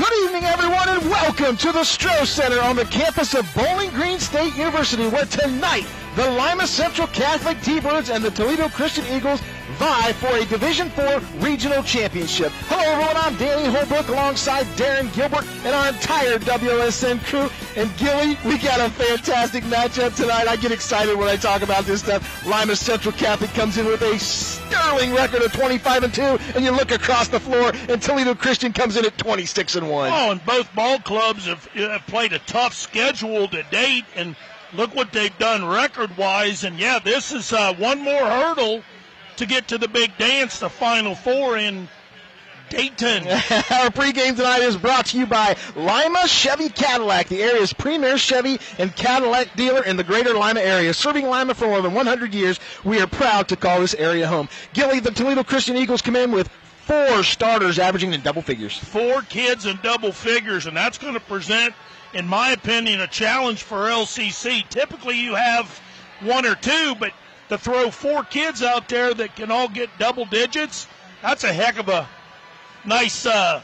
Good evening, everyone, and welcome to the Stroh Center on the campus of Bowling Green State University, where tonight the Lima Central Catholic T-Birds and the Toledo Christian Eagles vie for a Division IV regional championship. Hello, everyone. I'm Danny Holbrook alongside Darren Gilbert and our entire WOSN crew. And Gilly, we got a fantastic matchup tonight. I get excited when I talk about this stuff. Lima Central Catholic comes in with a sterling record of 25-2, and you look across the floor, and Toledo Christian comes in at 26-1. Oh, and both ball clubs have played a tough schedule to date, and look what they've done record-wise. And, yeah, this is one more hurdle to get to the big dance, the Final Four in Dayton. Our pregame tonight is brought to you by Lima Chevy Cadillac, the area's premier Chevy and Cadillac dealer in the greater Lima area. Serving Lima for more than 100 years, we are proud to call this area home. Gilly, the Toledo Christian Eagles come in with 4 starters averaging in double figures. 4 kids in double figures, and that's going to present, in my opinion, a challenge for LCC. Typically you have 1 or 2, but to throw 4 kids out there that can all get double digits, that's a heck of a nice, how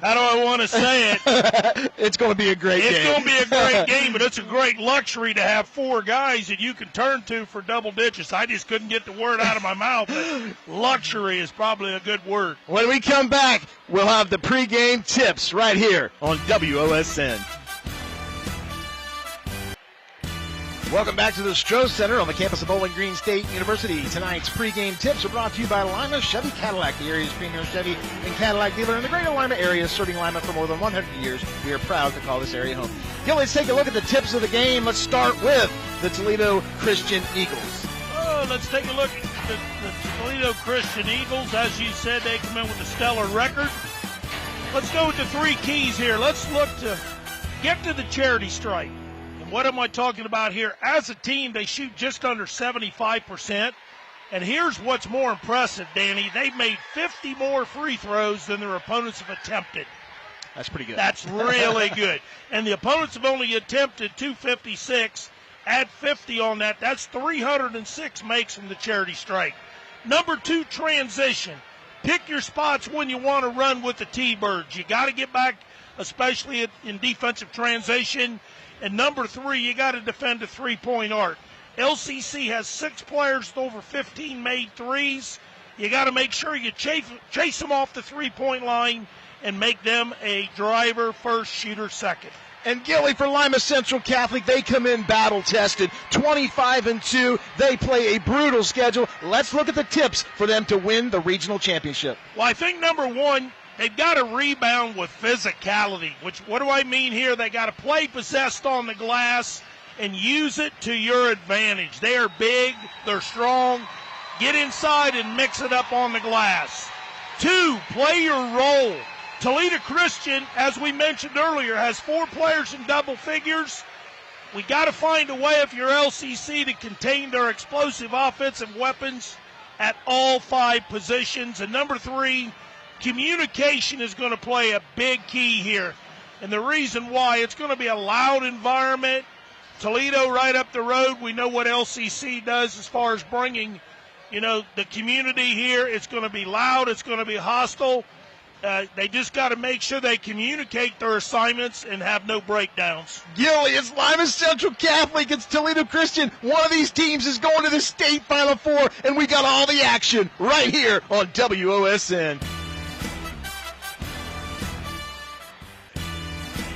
do I want to say it? It's going to be a great game. It's going to be a great game, but it's a great luxury to have 4 guys that you can turn to for double digits. I just couldn't get the word out of my mouth, but luxury is probably a good word. When we come back, we'll have the pregame tips right here on WOSN. Welcome back to the Stroh Center on the campus of Bowling Green State University. Tonight's pregame tips are brought to you by Lima Chevy Cadillac, the area's premier Chevy and Cadillac dealer in the greater Lima area, serving Lima for more than 100 years. We are proud to call this area home. Gil, let's take a look at the tips of the game. Let's start with the Toledo Christian Eagles. Oh, let's take a look at the Toledo Christian Eagles. As you said, they come in with a stellar record. Let's go with the 3 keys here. Let's look to get to the charity stripe. What am I talking about here? As a team, they shoot just under 75%. And here's what's more impressive, Danny. They've made 50 more free throws than their opponents have attempted. That's pretty good. That's really good. And the opponents have only attempted 256. Add 50 on that. That's 306 makes from the charity strike. Number 2, transition. Pick your spots when you want to run with the T-Birds. You got to get back, especially in defensive transition. And number 3, you got to defend a three-point arc. LCC has 6 players with over 15 made threes. You got to make sure you chase them off the three-point line and make them a driver first, shooter second. And Gilly, for Lima Central Catholic, they come in battle-tested, 25-2. They play a brutal schedule. Let's look at the tips for them to win the regional championship. Well, I think number 1, they've got to rebound with physicality, which, what do I mean here? They got to play possessed on the glass and use it to your advantage. They are big, they're strong. Get inside and mix it up on the glass. 2, play your role. Toledo Christian, as we mentioned earlier, has 4 players in double figures. We got to find a way, if you're LCC, to contain their explosive offensive weapons at all 5 positions. And number 3, communication is going to play a big key here. And the reason why, it's going to be a loud environment. Toledo right up the road, we know what LCC does as far as bringing, the community here. It's going to be loud. It's going to be hostile. They just got to make sure they communicate their assignments and have no breakdowns. Gilly, it's Lima Central Catholic. It's Toledo Christian. One of these teams is going to the state Final Four, and we got all the action right here on WOSN.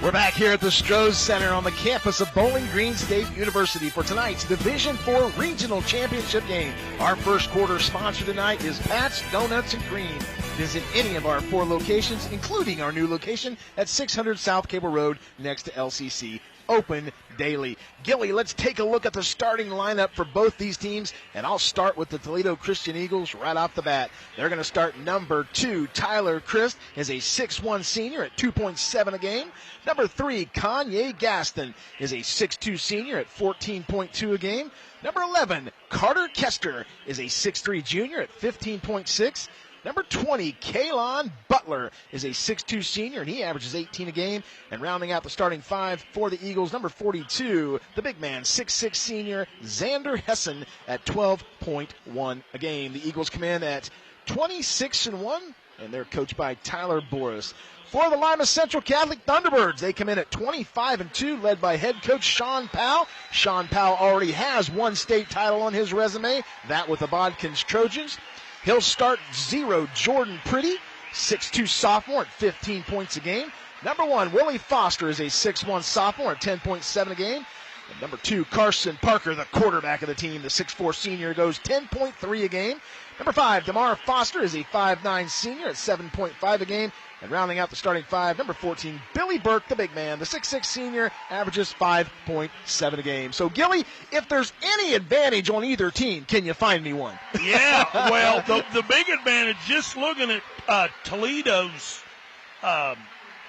We're back here at the Stroh Center on the campus of Bowling Green State University for tonight's Division IV Regional Championship game. Our first quarter sponsor tonight is Pat's Donuts and Cream. Visit any of our 4 locations, including our new location at 600 South Cable Road next to LCC. Open daily. Gilly, let's take a look at the starting lineup for both these teams, and I'll start with the Toledo Christian Eagles right off the bat. They're going to start number 2, Tyler Christ, is a 6'1 senior at 2.7 a game. Number 3, Kanye Gaston, is a 6'2 senior at 14.2 a game. Number 11, Carter Kester, is a 6'3 junior at 15.6. Number 20, Kaylon Butler, is a 6'2 senior, and he averages 18 a game. And rounding out the starting 5 for the Eagles, number 42, the big man, 6'6 senior, Xander Hessen, at 12.1 a game. The Eagles come in at 26-1. and they're coached by Tyler Boris. For the Lima Central Catholic Thunderbirds, they come in at 25-2, led by head coach Sean Powell. Sean Powell already has one state title on his resume, that with the Bodkins Trojans. He'll start 0, Jordan Pretty, 6'2 sophomore at 15 points a game. Number 1, Willie Foster is a 6'1 sophomore at 10.7 a game. And number 2, Carson Parker, the quarterback of the team, the 6'4 senior, goes 10.3 a game. Number 5, DeMar Foster is a 5'9 senior at 7.5 a game. And rounding out the starting 5, number 14, Billy Burke, the big man, the 6'6 senior, averages 5.7 a game. So, Gilly, if there's any advantage on either team, can you find me one? Yeah, well, the big advantage, just looking at Toledo's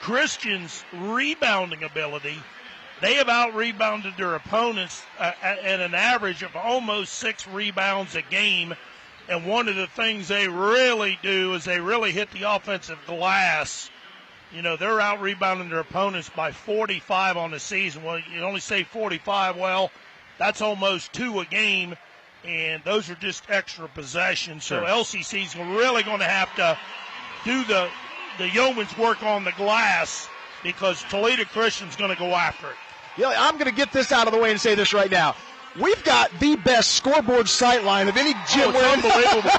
Christians' rebounding ability, they have out-rebounded their opponents at an average of almost 6 rebounds a game. And one of the things they really do is they really hit the offensive glass. You know, they're out-rebounding their opponents by 45 on the season. Well, you only say 45. Well, that's almost 2 a game, and those are just extra possessions. So LCC's really going to have to do the yeoman's work on the glass because Toledo Christian's going to go after it. Yeah, I'm going to get this out of the way and say this right now. We've got the best scoreboard sight line of any gym. It's unbelievable.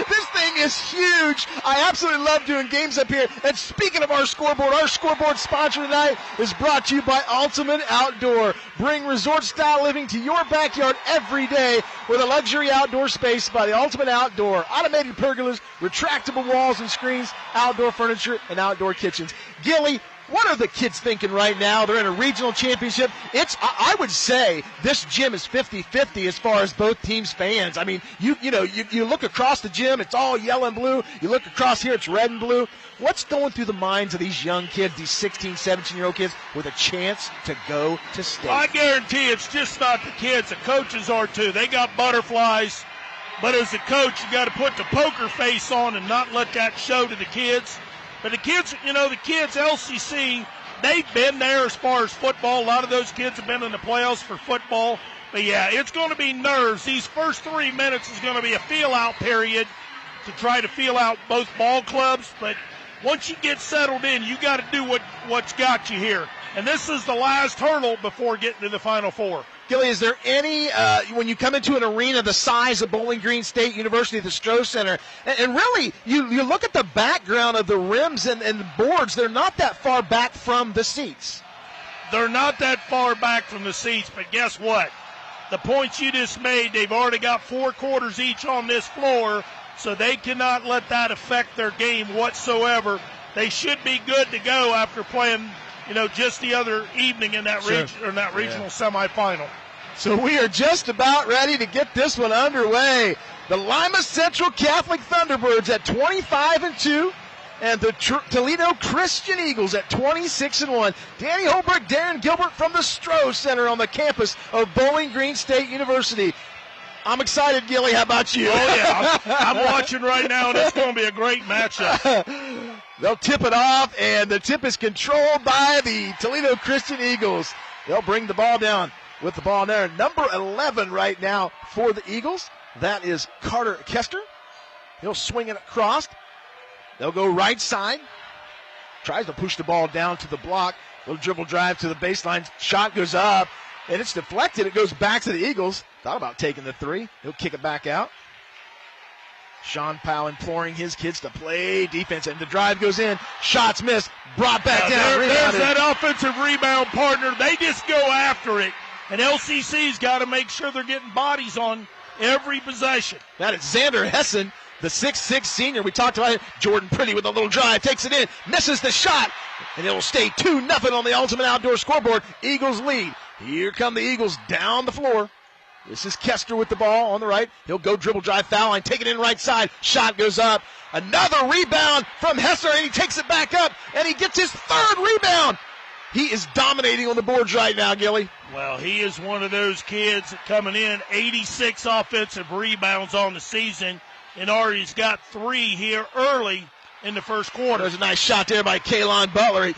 This thing is huge. I absolutely love doing games up here. And speaking of our scoreboard sponsor tonight is brought to you by Ultimate Outdoor. Bring resort-style living to your backyard every day with a luxury outdoor space by the Ultimate Outdoor. Automated pergolas, retractable walls and screens, outdoor furniture, and outdoor kitchens. Gilly, what are the kids thinking right now? They're in a regional championship. I would say this gym is 50-50 as far as both teams' fans. I mean, you look across the gym, it's all yellow and blue. You look across here, it's red and blue. What's going through the minds of these young kids, these 16, 17-year-old kids with a chance to go to state? I guarantee it's just not the kids. The coaches are too. They got butterflies. But as a coach, you got to put the poker face on and not let that show to the kids. But the kids, LCC, they've been there as far as football. A lot of those kids have been in the playoffs for football. But, yeah, it's going to be nerves. These first 3 minutes is going to be a feel-out period to try to feel out both ball clubs. But once you get settled in, you got to do what's got you here. And this is the last hurdle before getting to the Final Four. Gilly, is there any, when you come into an arena the size of Bowling Green State University, the Stroh Center, and really, you look at the background of the rims and the boards, they're not that far back from the seats. They're not that far back from the seats, but guess what? The points you just made, they've already got 4 quarters each on this floor, so they cannot let that affect their game whatsoever. They should be good to go after playing just the other evening in that regional semifinal. So we are just about ready to get this one underway. The Lima Central Catholic Thunderbirds at 25-2, and the Toledo Christian Eagles at 26-1. Danny Holbrook, Darren Gilbert from the Stroh Center on the campus of Bowling Green State University. I'm excited, Gilly. How about you? Oh, yeah. I'm watching right now, and it's going to be a great matchup. They'll tip it off, and the tip is controlled by the Toledo Christian Eagles. They'll bring the ball down with the ball there. Number 11 right now for the Eagles. That is Carter Kester. He'll swing it across. They'll go right side. Tries to push the ball down to the block. Little dribble drive to the baseline. Shot goes up, and it's deflected. It goes back to the Eagles. Thought about taking the 3. He'll kick it back out. Sean Powell imploring his kids to play defense, and the drive goes in. Shots missed, brought back down. There's that offensive rebound partner. They just go after it, and LCC's got to make sure they're getting bodies on every possession. That is Xander Hessen, the 6'6 senior. We talked about it. Jordan Pretty with a little drive, takes it in, misses the shot, and it'll stay 2-0 on the Ultimate Outdoor scoreboard. Eagles lead. Here come the Eagles down the floor. This is Kester with the ball on the right. He'll go dribble drive, foul line, take it in right side. Shot goes up. Another rebound from Hesser, and he takes it back up, and he gets his 3rd rebound. He is dominating on the boards right now, Gilly. Well, he is one of those kids coming in, 86 offensive rebounds on the season, and already's got 3 here early in the first quarter. There's a nice shot there by Kaylon Butler.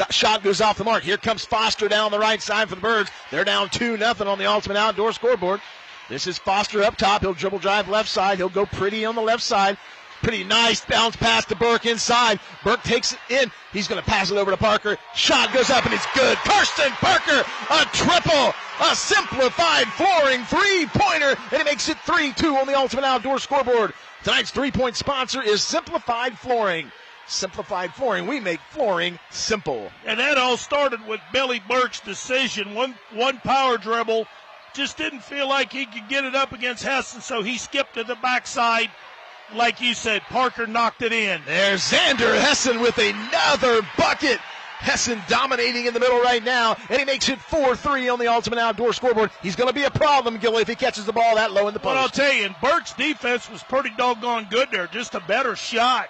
Shot goes off the mark. Here comes Foster down the right side for the Birds. They're down 2-0 on the Ultimate Outdoor scoreboard. This is Foster up top. He'll dribble drive left side. He'll go Pretty on the left side. Pretty nice bounce pass to Burke inside. Burke takes it in. He's going to pass it over to Parker. Shot goes up and it's good. Karsten Parker, a triple, a simplified flooring three-pointer, and it makes it 3-2 on the Ultimate Outdoor scoreboard. Tonight's three-point sponsor is Simplified Flooring. Simplified Flooring, we make flooring simple. And that all started with Billy Burke's decision. One power dribble, just didn't feel like he could get it up against Hessen, so he skipped to the backside. Like you said, Parker knocked it in. There's Xander Hessen with another bucket. Hessen dominating in the middle right now, and he makes it 4-3 on the Ultimate Outdoor scoreboard. He's going to be a problem, Gilly, if he catches the ball that low in the post. But I'll tell you, Burke's defense was pretty doggone good there, just a better shot.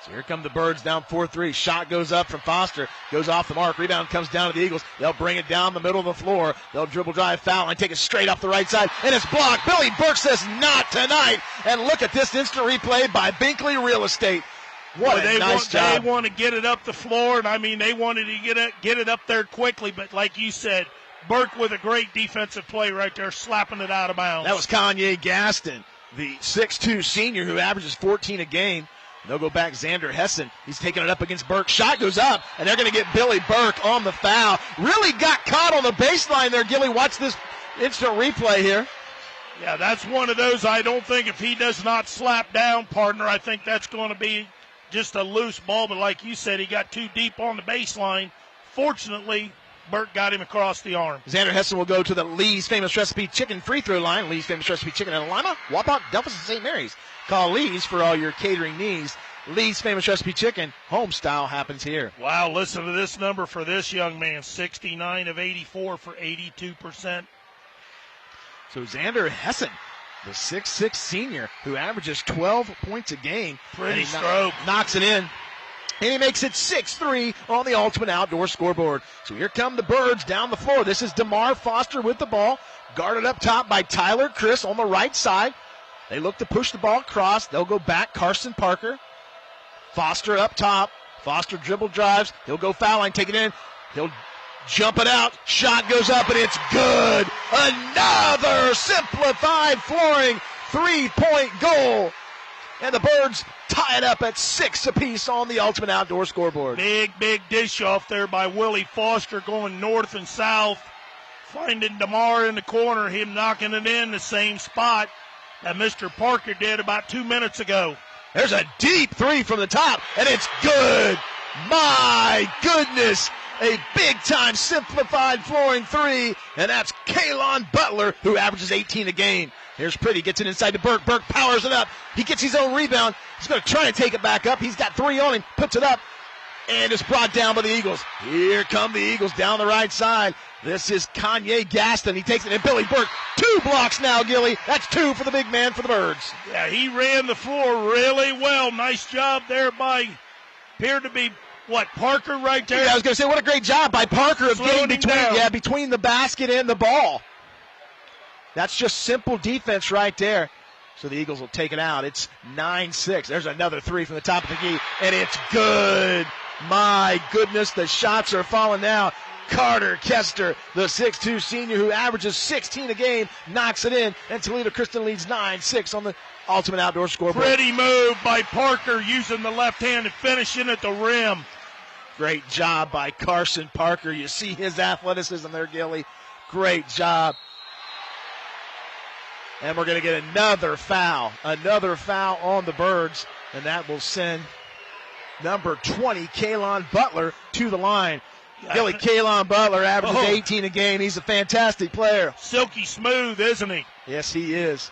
So here come the Birds down 4-3. Shot goes up from Foster. Goes off the mark. Rebound comes down to the Eagles. They'll bring it down the middle of the floor. They'll dribble drive foul and take it straight off the right side. And it's blocked. Billy Burke says not tonight. And look at this instant replay by Binkley Real Estate. What a nice job. They want to get it up the floor, and I mean they wanted to get it up there quickly. But like you said, Burke with a great defensive play right there, slapping it out of bounds. That was Kanye Gaston, the 6'2 senior who averages 14 a game. They'll go back Xander Hessen. He's taking it up against Burke. Shot goes up, and they're going to get Billy Burke on the foul. Really got caught on the baseline there, Gilly. Watch this instant replay here. Yeah, that's one of those. I don't think if he does not slap down, partner, I think that's going to be just a loose ball. But like you said, he got too deep on the baseline. Fortunately, Burke got him across the arm. Xander Hessen will go to the Lee's Famous Recipe Chicken free throw line. Lee's Famous Recipe Chicken in Lima, Wapak, Delphus, and St. Mary's. Call Lee's for all your catering needs. Lee's Famous Recipe Chicken, home style happens here. Wow, listen to this number for this young man. 69 of 84 for 82%. So Xander Hessen, the 6'6 senior who averages 12 points a game. Pretty stroke. Knocks it in. And he makes it 6-3 on the Ultimate Outdoor scoreboard. So here come the Birds down the floor. This is DeMar Foster with the ball. Guarded up top by Tyler Chris on the right side. They look to push the ball across. They'll go back. Karsten Parker. Foster up top. Foster dribble drives. He'll go foul line, take it in. He'll jump it out. Shot goes up, and it's good. Another simplified flooring three-point goal. And the Birds tie it up at 6 apiece on the Ultimate Outdoor scoreboard. Big dish off there by Willie Foster going north and south. Finding DeMar in the corner, him knocking it in the same spot that Mr. Parker did about 2 minutes ago. There's a deep three from the top, and it's good. My goodness. A big-time simplified flooring three, and that's Kalon Butler, who averages 18 a game. Here's Pretty, gets it inside to Burke. Burke powers it up. He gets his own rebound. He's going to try and take it back up. He's got three on him, puts it up, and it's brought down by the Eagles. Here come the Eagles down the right side. This is Kanye Gaston. He takes it, and Billy Burke, 2 blocks now, Gilly. That's 2 for the big man for the Birds. Yeah, he ran the floor really well. Nice job there by, appeared to be, Parker right there? Yeah, I was going to say, what a great job by Parker of getting between the basket and the ball. That's just simple defense right there. So the Eagles will take it out. It's 9-6. There's another three from the top of the key, and it's good. My goodness, the shots are falling now. Carter Kester, the 6'2 senior who averages 16 a game, knocks it in, and Toledo Christian leads 9-6 on the Ultimate Outdoor scoreboard. Pretty move by Parker using the left hand and finishing at the rim. Great job by Carson Parker. You see his athleticism there, Gilly. Great job. And we're going to get another foul on the Birds, and that will send number 20, Kalon Butler, to the line. Gilly, Kalon Butler averages 18 a game. He's a fantastic player. Silky smooth, isn't he? Yes, he is.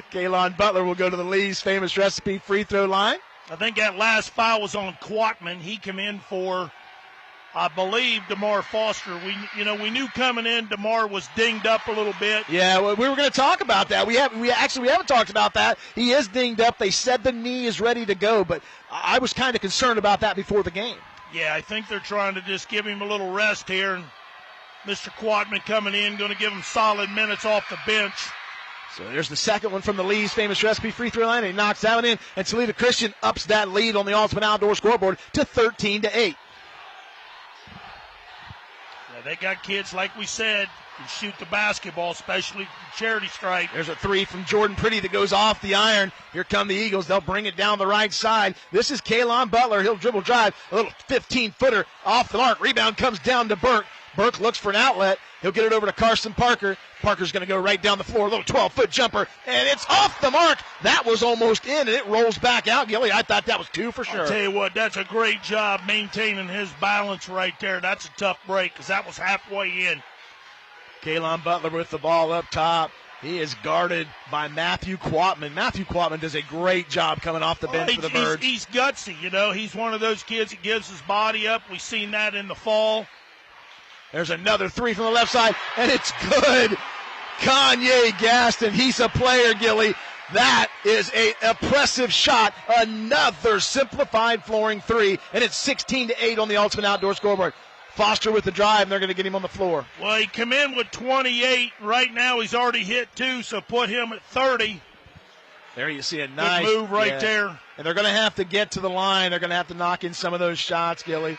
Kalon Butler will go to the Lee's Famous Recipe free throw line. I think that last foul was on Quatman. He came in for, I believe, DeMar Foster. We knew coming in DeMar was dinged up a little bit. Yeah, well, we were going to talk about that. We haven't talked about that. He is dinged up. They said the knee is ready to go, but I was kind of concerned about that before the game. Yeah, I think they're trying to just give him a little rest here. And Mr. Quatman coming in, going to give him solid minutes off the bench. So there's the second one from the Lee's Famous Recipe free throw line. He knocks that one in, and Toledo Christian ups that lead on the Ultimate Outdoor scoreboard to 13-8. They got kids, like we said, who shoot the basketball, especially charity stripe. There's a three from Jordan Pretty that goes off the iron. Here come the Eagles. They'll bring it down the right side. This is Kalon Butler. He'll dribble drive. A little 15-footer off the mark. Rebound comes down to Burke. Burke looks for an outlet. He'll get it over to Carson Parker. Parker's going to go right down the floor. A little 12-foot jumper, and it's off the mark. That was almost in, and it rolls back out. Gilly, I thought that was two for sure. I'll tell you what, that's a great job maintaining his balance right there. That's a tough break because that was halfway in. Kalon Butler with the ball up top. He is guarded by Matthew Quatman. Matthew Quatman does a great job coming off the bench for the Birds. He's gutsy, you know. He's one of those kids that gives his body up. We've seen that in the fall. There's another three from the left side, and it's good. Kanye Gaston, he's a player, Gilly. That is an impressive shot. Another simplified flooring three, and it's 16-8 on the Ultimate Outdoor scoreboard. Foster with the drive, and they're going to get him on the floor. Well, he come in with 28. Right now he's already hit two, so put him at 30. There you see a nice good move right there. And they're going to have to get to the line. They're going to have to knock in some of those shots, Gilly.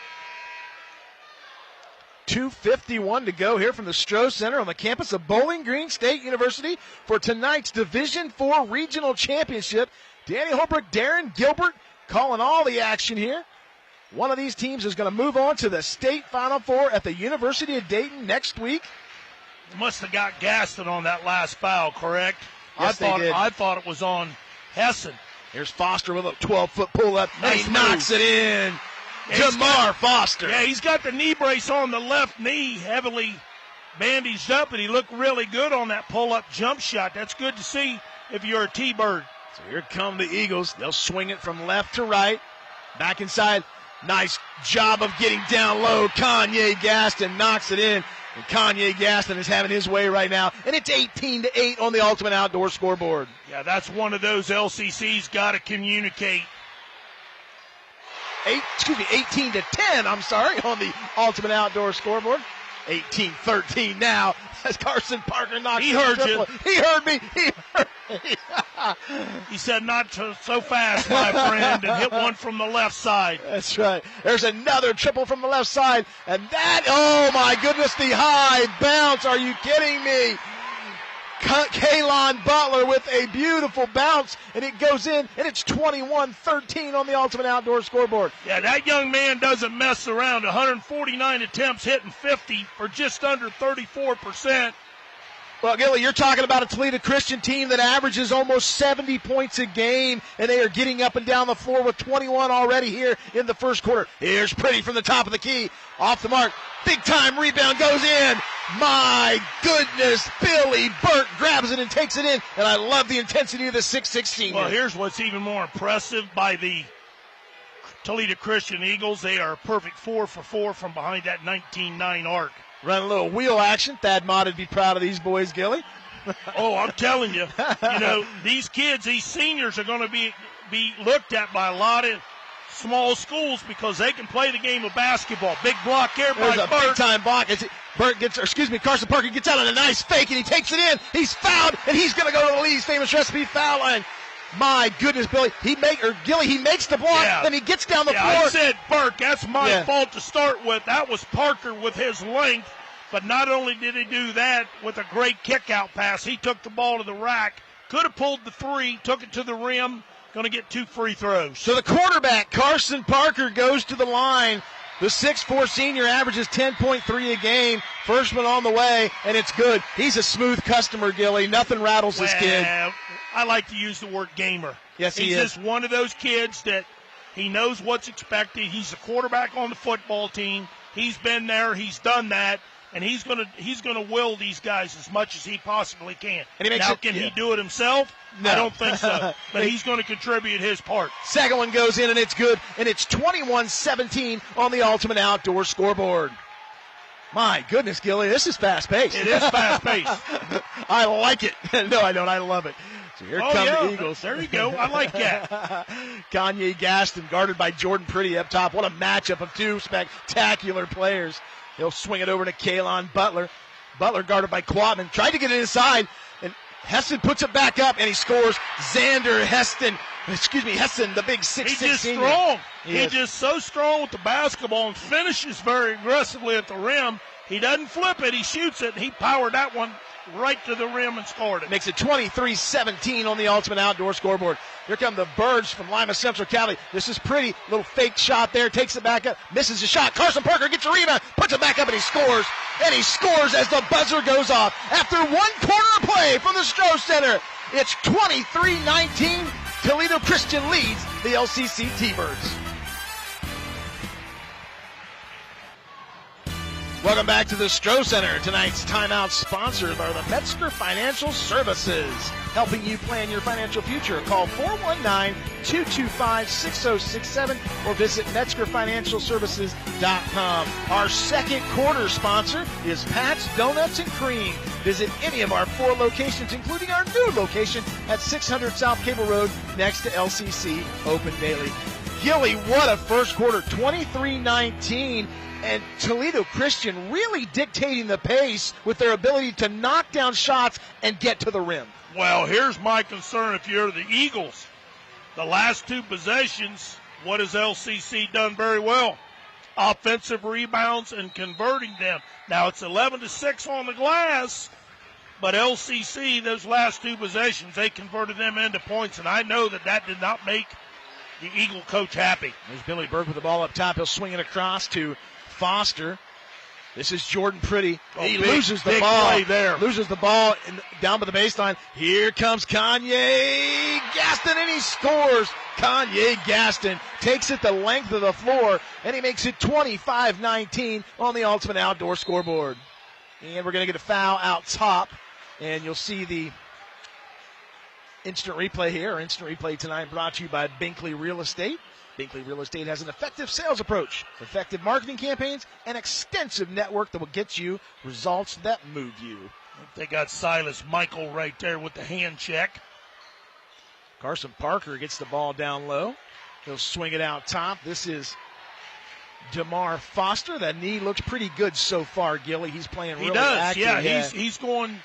2:51 to go here from the Stroh Center on the campus of Bowling Green State University for tonight's Division IV Regional Championship. Danny Holbrook, Darren Gilbert calling all the action here. One of these teams is going to move on to the state Final Four at the University of Dayton next week. Must have got Gaston on that last foul, correct? Yes, I thought it was on Hessen. Here's Foster with a 12-foot pull-up, and he knocks it in. Yeah, Jamar Foster. Yeah, he's got the knee brace on the left knee, heavily bandaged up, and he looked really good on that pull-up jump shot. That's good to see if you're a T-Bird. So here come the Eagles. They'll swing it from left to right. Back inside. Nice job of getting down low. Kanye Gaston knocks it in. And Kanye Gaston is having his way right now. And it's 18-8 on the Ultimate Outdoor scoreboard. Yeah, that's one of those LCC's got to communicate. 18-10, on the Ultimate Outdoor scoreboard. 18-13 now as Carson Parker knocks it. He heard you. He heard me. He heard me. He said, not so fast, my friend, and hit one from the left side. That's right. There's another triple from the left side. And that, oh my goodness, the high bounce. Are you kidding me? Kalon Butler with a beautiful bounce, and it goes in, and it's 21-13 on the Ultimate Outdoor scoreboard. Yeah, that young man doesn't mess around. 149 attempts, hitting 50 for just under 34%. Well, Gilly, you're talking about a Toledo Christian team that averages almost 70 points a game, and they are getting up and down the floor with 21 already here in the first quarter. Here's Pretty from the top of the key. Off the mark. Big-time rebound goes in. My goodness, Billy Burke grabs it and takes it in, and I love the intensity of the 6'6" senior. Well, here's what's even more impressive by the Toledo Christian Eagles. They are a perfect 4 for 4 from behind that 19-9 arc. Running a little wheel action. Thad Mott would be proud of these boys, Gilly. Oh, I'm telling you, these kids, these seniors are going to be looked at by a lot of small schools because they can play the game of basketball. Big block here by There's a Burke. big-time block. Carson Parker gets out on a nice fake, and he takes it in. He's fouled, and he's going to go to the Lee's famous recipe foul line. My goodness, Billy, he makes the block, then he gets down the floor. I said Burke, that's my fault to start with. That was Parker with his length, but not only did he do that with a great kick-out pass, he took the ball to the rack, could have pulled the three, took it to the rim, going to get 2 free throws. So the quarterback, Carson Parker, goes to the line. The 6'4" senior averages 10.3 a game. First one on the way, and it's good. He's a smooth customer, Gilly. Nothing rattles this kid. I like to use the word gamer. Yes, he is. He's just one of those kids that he knows what's expected. He's a quarterback on the football team. He's been there. He's done that. And he's gonna will these guys as much as he possibly can. And can he do it himself? No. I don't think so. But he's going to contribute his part. Second one goes in, and it's good. And it's 21-17 on the Ultimate Outdoor scoreboard. My goodness, Gilly, this is fast-paced. It is fast-paced. I like it. No, I don't. I love it. So here come the Eagles. There you go. I like that. Kanye Gaston guarded by Jordan Pretty up top. What a matchup of two spectacular players. He'll swing it over to Kalon Butler. Butler guarded by Quatman. Tried to get it inside, and Hessen puts it back up, and he scores. Hessen, the big 6'6" He's just senior. strong. He's just so strong with the basketball and finishes very aggressively at the rim. He doesn't flip it. He shoots it. He powered that one right to the rim and scored it. Makes it 23-17 on the Ultimate Outdoor scoreboard. Here come the Birds from Lima Central Cali. This is pretty. Little fake shot there. Takes it back up. Misses the shot. Carson Parker gets a rebound. Puts it back up and he scores. And he scores as the buzzer goes off. After 1 quarter play from the Stroh Center, it's 23-19. Toledo Christian leads the LCC T-Birds. Welcome back to the Stroh Center. Tonight's timeout sponsored by the Metzger Financial Services. Helping you plan your financial future. Call 419-225-6067 or visit MetzgerFinancialServices.com. Our second quarter sponsor is Pat's Donuts and Cream. Visit any of our 4 locations, including our new location at 600 South Cable Road next to LCC, open daily. Gilly, what a first quarter, 23-19. And Toledo Christian really dictating the pace with their ability to knock down shots and get to the rim. Well, here's my concern if you're the Eagles. The last 2 possessions, what has LCC done very well? Offensive rebounds and converting them. Now it's 11-6 on the glass, but LCC, those last 2 possessions, they converted them into points, and I know that did not make the Eagle coach happy. There's Billy Burke with the ball up top. He'll swing it across to Foster. This is Jordan Pretty. He loses the ball. Play there. Loses the ball down by the baseline. Here comes Kanye Gaston, and he scores. Kanye Gaston takes it the length of the floor, and he makes it 25-19 on the Ultimate Outdoor scoreboard. And we're going to get a foul out top, and you'll see the instant replay here. Our instant replay tonight brought to you by Binkley Real Estate. Binkley Real Estate has an effective sales approach, effective marketing campaigns, and extensive network that will get you results that move you. They got Silas Michael right there with the hand check. Carson Parker gets the ball down low. He'll swing it out top. This is DeMar Foster. That knee looks pretty good so far, Gilly. He's playing really active. Yeah, he's going,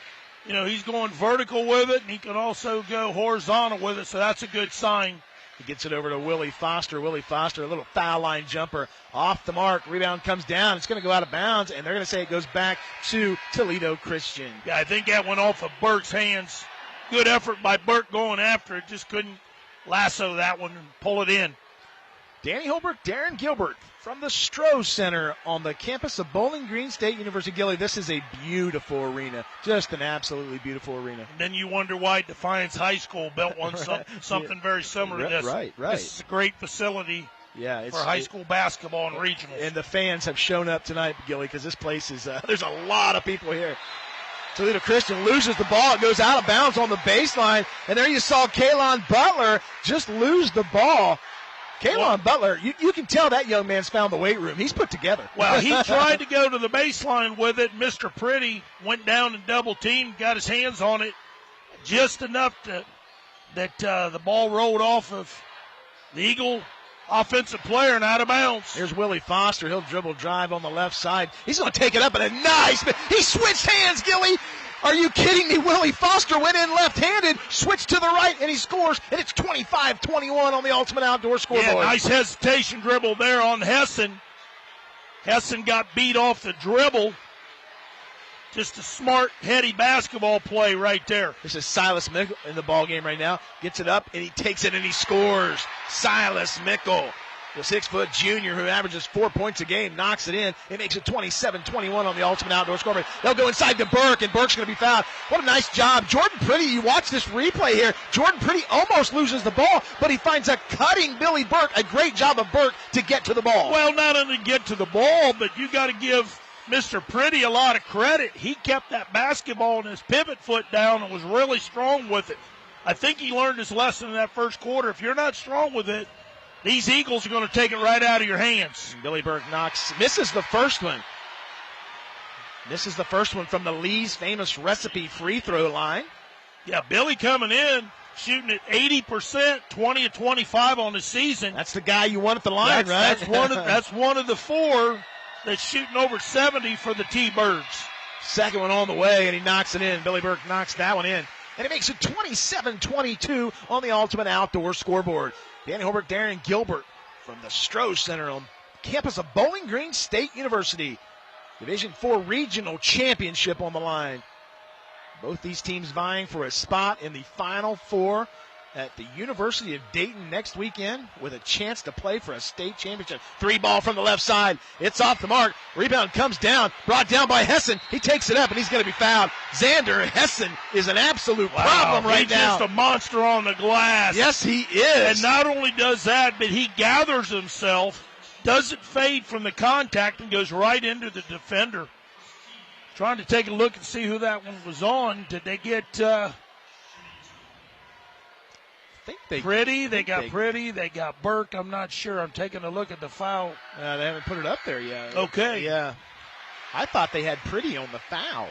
he's going vertical with it, and he can also go horizontal with it, so that's a good sign. He gets it over to Willie Foster. Willie Foster, a little foul line jumper off the mark. Rebound comes down. It's going to go out of bounds, and they're going to say it goes back to Toledo Christian. Yeah, I think that went off of Burke's hands. Good effort by Burke going after it. Just couldn't lasso that one and pull it in. Danny Holbrook, Darren Gilbert from the Stroh Center on the campus of Bowling Green State University. Gilly, this is a beautiful arena. Just an absolutely beautiful arena. And then you wonder why Defiance High School built one something very similar to this. Right. This is a great facility for high school basketball and regionals. And the fans have shown up tonight, Gilly, because this place is, there's a lot of people here. Toledo Christian loses the ball. It goes out of bounds on the baseline. And there you saw Kaylon Butler just lose the ball. Kaylon Butler, you can tell that young man's found the weight room. He's put together. Well, he tried to go to the baseline with it. Mr. Pretty went down and double teamed, got his hands on it just enough that the ball rolled off of the Eagle offensive player and out of bounds. Here's Willie Foster. He'll dribble drive on the left side. He's going to take it up, and a nice. He switched hands, Gilly. Are you kidding me? Willie Foster went in left-handed, switched to the right, and he scores, and it's 25-21 on the Ultimate Outdoor scoreboard. Yeah, nice hesitation dribble there on Hessen. Hessen got beat off the dribble. Just a smart, heady basketball play right there. This is Silas Mickle in the ball game right now. Gets it up, and he takes it, and he scores. Silas Mickle, the 6-foot junior who averages 4 points a game, knocks it in. It makes it 27-21 on the Ultimate Outdoor scoreboard. They'll go inside to Burke, and Burke's going to be fouled. What a nice job. Jordan Pretty, you watch this replay here. Jordan Pretty almost loses the ball, but he finds a cutting Billy Burke. A great job of Burke to get to the ball. Well, not only get to the ball, but you got to give Mr. Pretty a lot of credit. He kept that basketball in his pivot foot down and was really strong with it. I think he learned his lesson in that first quarter. If you're not strong with it, these Eagles are going to take it right out of your hands. And Billy Burke misses the first one. Misses the first one from the Lee's famous recipe free throw line. Yeah, Billy coming in, shooting at 80%, 20 of 25 on the season. That's the guy you want at the line, right? That's one of the 4 that's shooting over 70 for the T-Birds. Second one on the way, and he knocks it in. Billy Burke knocks that one in. And it makes it 27-22 on the Ultimate Outdoor scoreboard. Danny Holbrook, Darren Gilbert from the Stroh Center on campus of Bowling Green State University. Division IV Regional Championship on the line. Both these teams vying for a spot in the Final Four at the University of Dayton next weekend with a chance to play for a state championship. 3-ball from the left side. It's off the mark. Rebound comes down, brought down by Hessen. He takes it up, and he's going to be fouled. Xander Hessen is an absolute problem right now. He's just a monster on the glass. Yes, he is. And not only does that, but he gathers himself, doesn't fade from the contact, and goes right into the defender. Trying to take a look and see who that one was on. Did they get Pretty? They got Pretty. They got Burke. I'm not sure. I'm taking a look at the foul. They haven't put it up there yet. Okay. Yeah. I thought they had Pretty on the foul.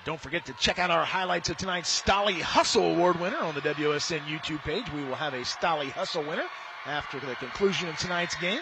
Don't forget to check out our highlights of tonight's Stolly Hustle Award winner on the WSN YouTube page. We will have a Stolly Hustle winner after the conclusion of tonight's game.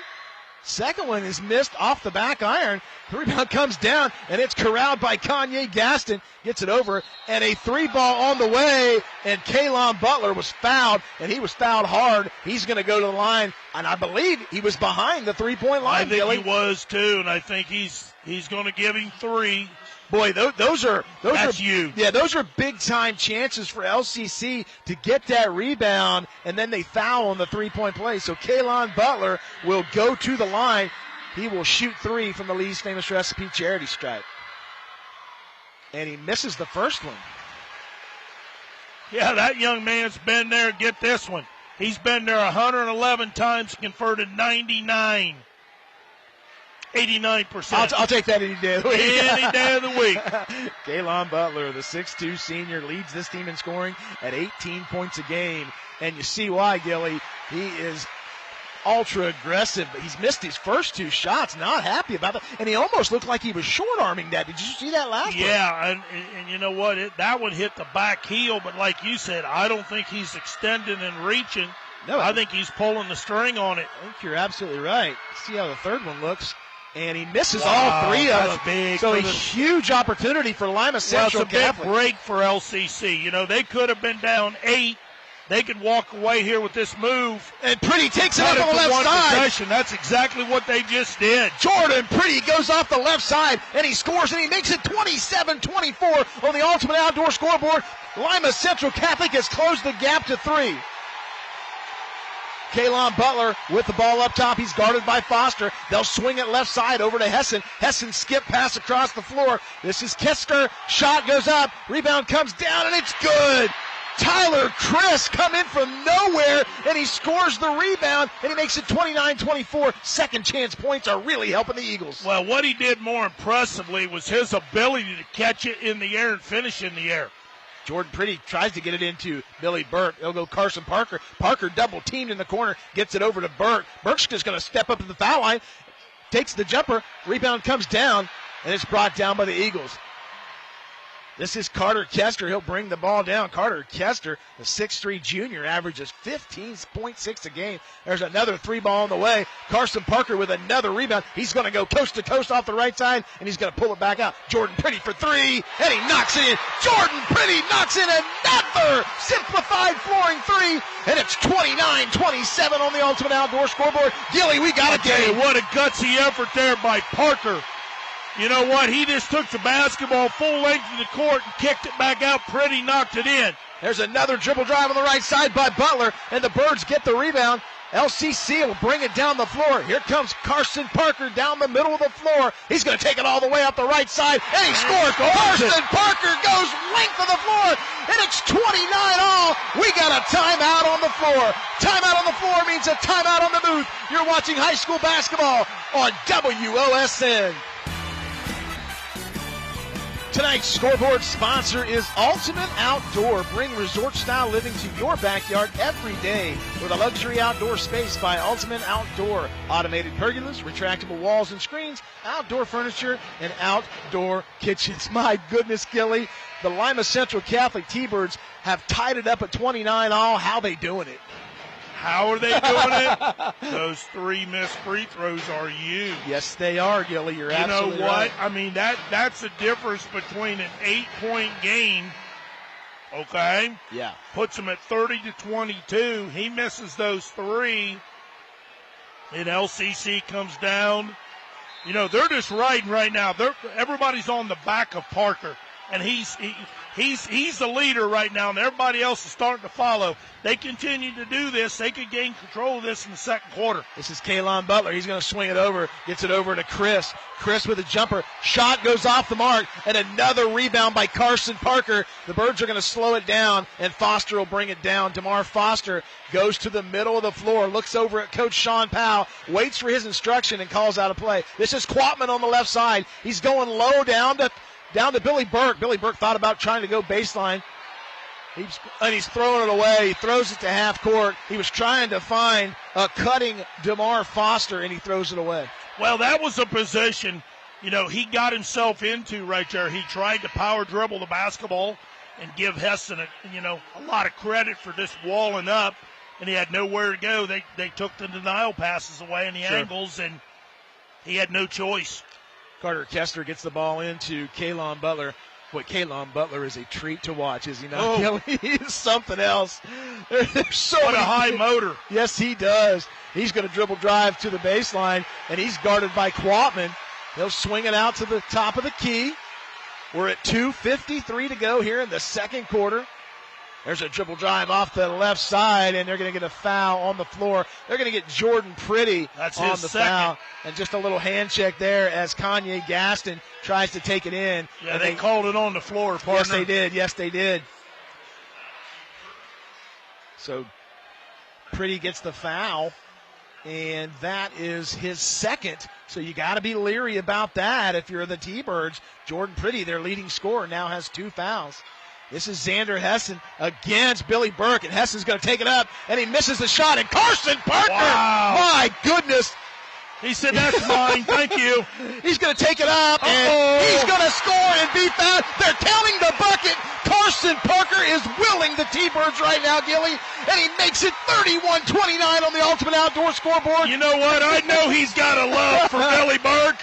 Second one is missed off the back iron. The rebound comes down, and it's corralled by Kanye Gaston. Gets it over, and a 3-ball on the way, and Kalon Butler was fouled, and he was fouled hard. He's going to go to the line, and I believe he was behind the 3-point line. I think he was, too, and I think he's going to give him 3. Boy, those are huge. Yeah, those are big-time chances for LCC to get that rebound, and then they foul on the 3-point play. So Kalon Butler will go to the line. He will shoot 3 from the Lee's Famous Recipe charity stripe. And he misses the first one. Yeah, that young man's been there. Get this one. He's been there 111 times, converted 99. 89%. I'll take that any day of the week. Any day of the week. Kalon Butler, the 6'2 senior, leads this team in scoring at 18 points a game. And you see why, Gilly. He is ultra aggressive, but he's missed his first 2 shots. Not happy about that. And he almost looked like he was short-arming that. Did you see that last one? Yeah, and you know what? That one hit the back heel, but like you said, I don't think he's extending and reaching. No, I think he's pulling the string on it. I think you're absolutely right. See how the third one looks. And he misses all 3 of them. Big. So a huge opportunity for Lima Central Catholic. It's a big break for LCC. You know, they could have been down 8. They could walk away here with this move. And Pretty takes it up on the left side. Possession. That's exactly what they just did. Jordan Pretty goes off the left side, and he scores, and he makes it 27-24 on the Ultimate Outdoor scoreboard. Lima Central Catholic has closed the gap to 3. Kalon Butler with the ball up top. He's guarded by Foster. They'll swing it left side over to Hessen. Hessen skip pass across the floor. This is Kisker. Shot goes up. Rebound comes down, and it's good. Tyler Chris come in from nowhere, and he scores the rebound, and he makes it 29-24. Second chance points are really helping the Eagles. Well, what he did more impressively was his ability to catch it in the air and finish in the air. Jordan Pretty tries to get it into Billy Burke. He'll go Carson Parker. Parker double-teamed in the corner, gets it over to Burke. Burke's just going to step up to the foul line, takes the jumper. Rebound comes down, and it's brought down by the Eagles. This is Carter Kester. He'll bring the ball down. Carter Kester, the 6'3 junior, averages 15.6 a game. There's another 3-ball on the way. Carson Parker with another rebound. He's going to go coast to coast off the right side, and he's going to pull it back out. Jordan Pretty for 3, and he knocks it in. Jordan Pretty knocks in another simplified flooring 3, and it's 29-27 on the Ultimate Outdoor scoreboard. Gilly, we got a game. What a gutsy effort there by Parker. You know what? He just took the basketball full length of the court and kicked it back out. Pretty knocked it in. There's another dribble drive on the right side by Butler, and the Birds get the rebound. LCC will bring it down the floor. Here comes Carson Parker down the middle of the floor. He's going to take it all the way up the right side, and he scores. Carson Parker goes length of the floor, and it's 29 all. We got a timeout on the floor. Timeout on the floor means a timeout on the booth. You're watching high school basketball on WOSN. Tonight's scoreboard sponsor is Ultimate Outdoor. Bring resort-style living to your backyard every day with a luxury outdoor space by Ultimate Outdoor. Automated pergolas, retractable walls and screens, outdoor furniture, and outdoor kitchens. My goodness, Gilly, the Lima Central Catholic T-Birds have tied it up at 29 all. How they doing it? How are they doing it? Those 3 missed free throws are huge. Yes, they are, Gilly. You're absolutely right. You know what? I mean, that's the difference between an 8-point game, okay? Yeah. Puts them at 30-22. He misses those 3. And LCC comes down. You know, they're just riding right now. Everybody's on the back of Parker, and he's the leader right now, and everybody else is starting to follow. They continue to do this. They could gain control of this in the second quarter. This is Kalon Butler. He's going to swing it over, gets it over to Chris. Chris with a jumper. Shot goes off the mark, and another rebound by Carson Parker. The Birds are going to slow it down, and Foster will bring it down. DeMar Foster goes to the middle of the floor, looks over at Coach Sean Powell, waits for his instruction, and calls out a play. This is Quatman on the left side. He's going low down to Billy Burke. Billy Burke thought about trying to go baseline. He's throwing it away. He throws it to half court. He was trying to find a cutting DeMar Foster, and he throws it away. Well, that was a position, you know, he got himself into right there. He tried to power dribble the basketball and give Heston, a lot of credit for just walling up, and he had nowhere to go. They took the denial passes away and the angles, and he had no choice. Carter Kester gets the ball into Kalon Butler. Boy, Kalon Butler is a treat to watch, is he not? Oh. He is something else. There's so what many a high motor. Yes, he does. He's going to dribble drive to the baseline, and he's guarded by Quatman. He'll swing it out to the top of the key. We're at 2:53 to go here in the second quarter. There's a dribble drive off the left side, and they're going to get a foul on the floor. They're going to get Jordan Pretty on the foul. And just a little hand check there as Kanye Gaston tries to take it in. Yeah, they called it on the floor, partner. Yes, they did. Yes, they did. So Pretty gets the foul, and that is his second. So you got to be leery about that if you're the T-Birds. Jordan Pretty, their leading scorer, now has 2 fouls. This is Xander Hessen against Billy Burke, and Hessen's going to take it up, and he misses the shot. And Carson Parker, my goodness. He said, that's mine, thank you. He's going to take it up, and he's going to score and be fouled. They're counting the bucket. Carson Parker is willing the T-Birds right now, Gilly, and he makes it 31-29 on the Ultimate Outdoor scoreboard. You know what? I know he's got a love for Billy Burke.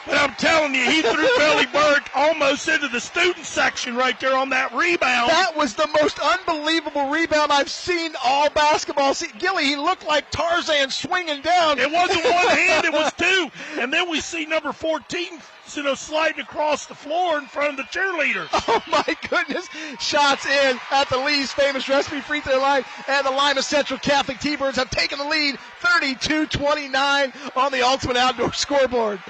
But I'm telling you, he threw Billy Burke almost into the student section right there on that rebound. That was the most unbelievable rebound I've seen all basketball. See, Gilly, he looked like Tarzan swinging down. It wasn't one hand, it was two. And then we see number 14, sliding across the floor in front of the cheerleaders. Oh, my goodness. Shots in at the Lee's famous recipe free throw line. And the Lima Central Catholic T-Birds have taken the lead 32-29 on the Ultimate Outdoor scoreboard.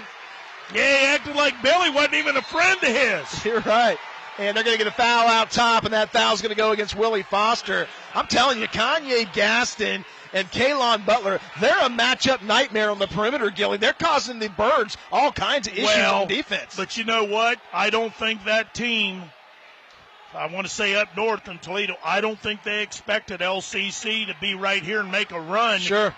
Yeah, he acted like Billy wasn't even a friend of his. You're right. And they're going to get a foul out top, and that foul's going to go against Willie Foster. I'm telling you, Kanye Gaston and Kalon Butler, they're a matchup nightmare on the perimeter, Gilly. They're causing the Birds all kinds of issues on defense. But you know what? I don't think that team, I want to say up north in Toledo, I don't think they expected LCC to be right here and make a run. Sure.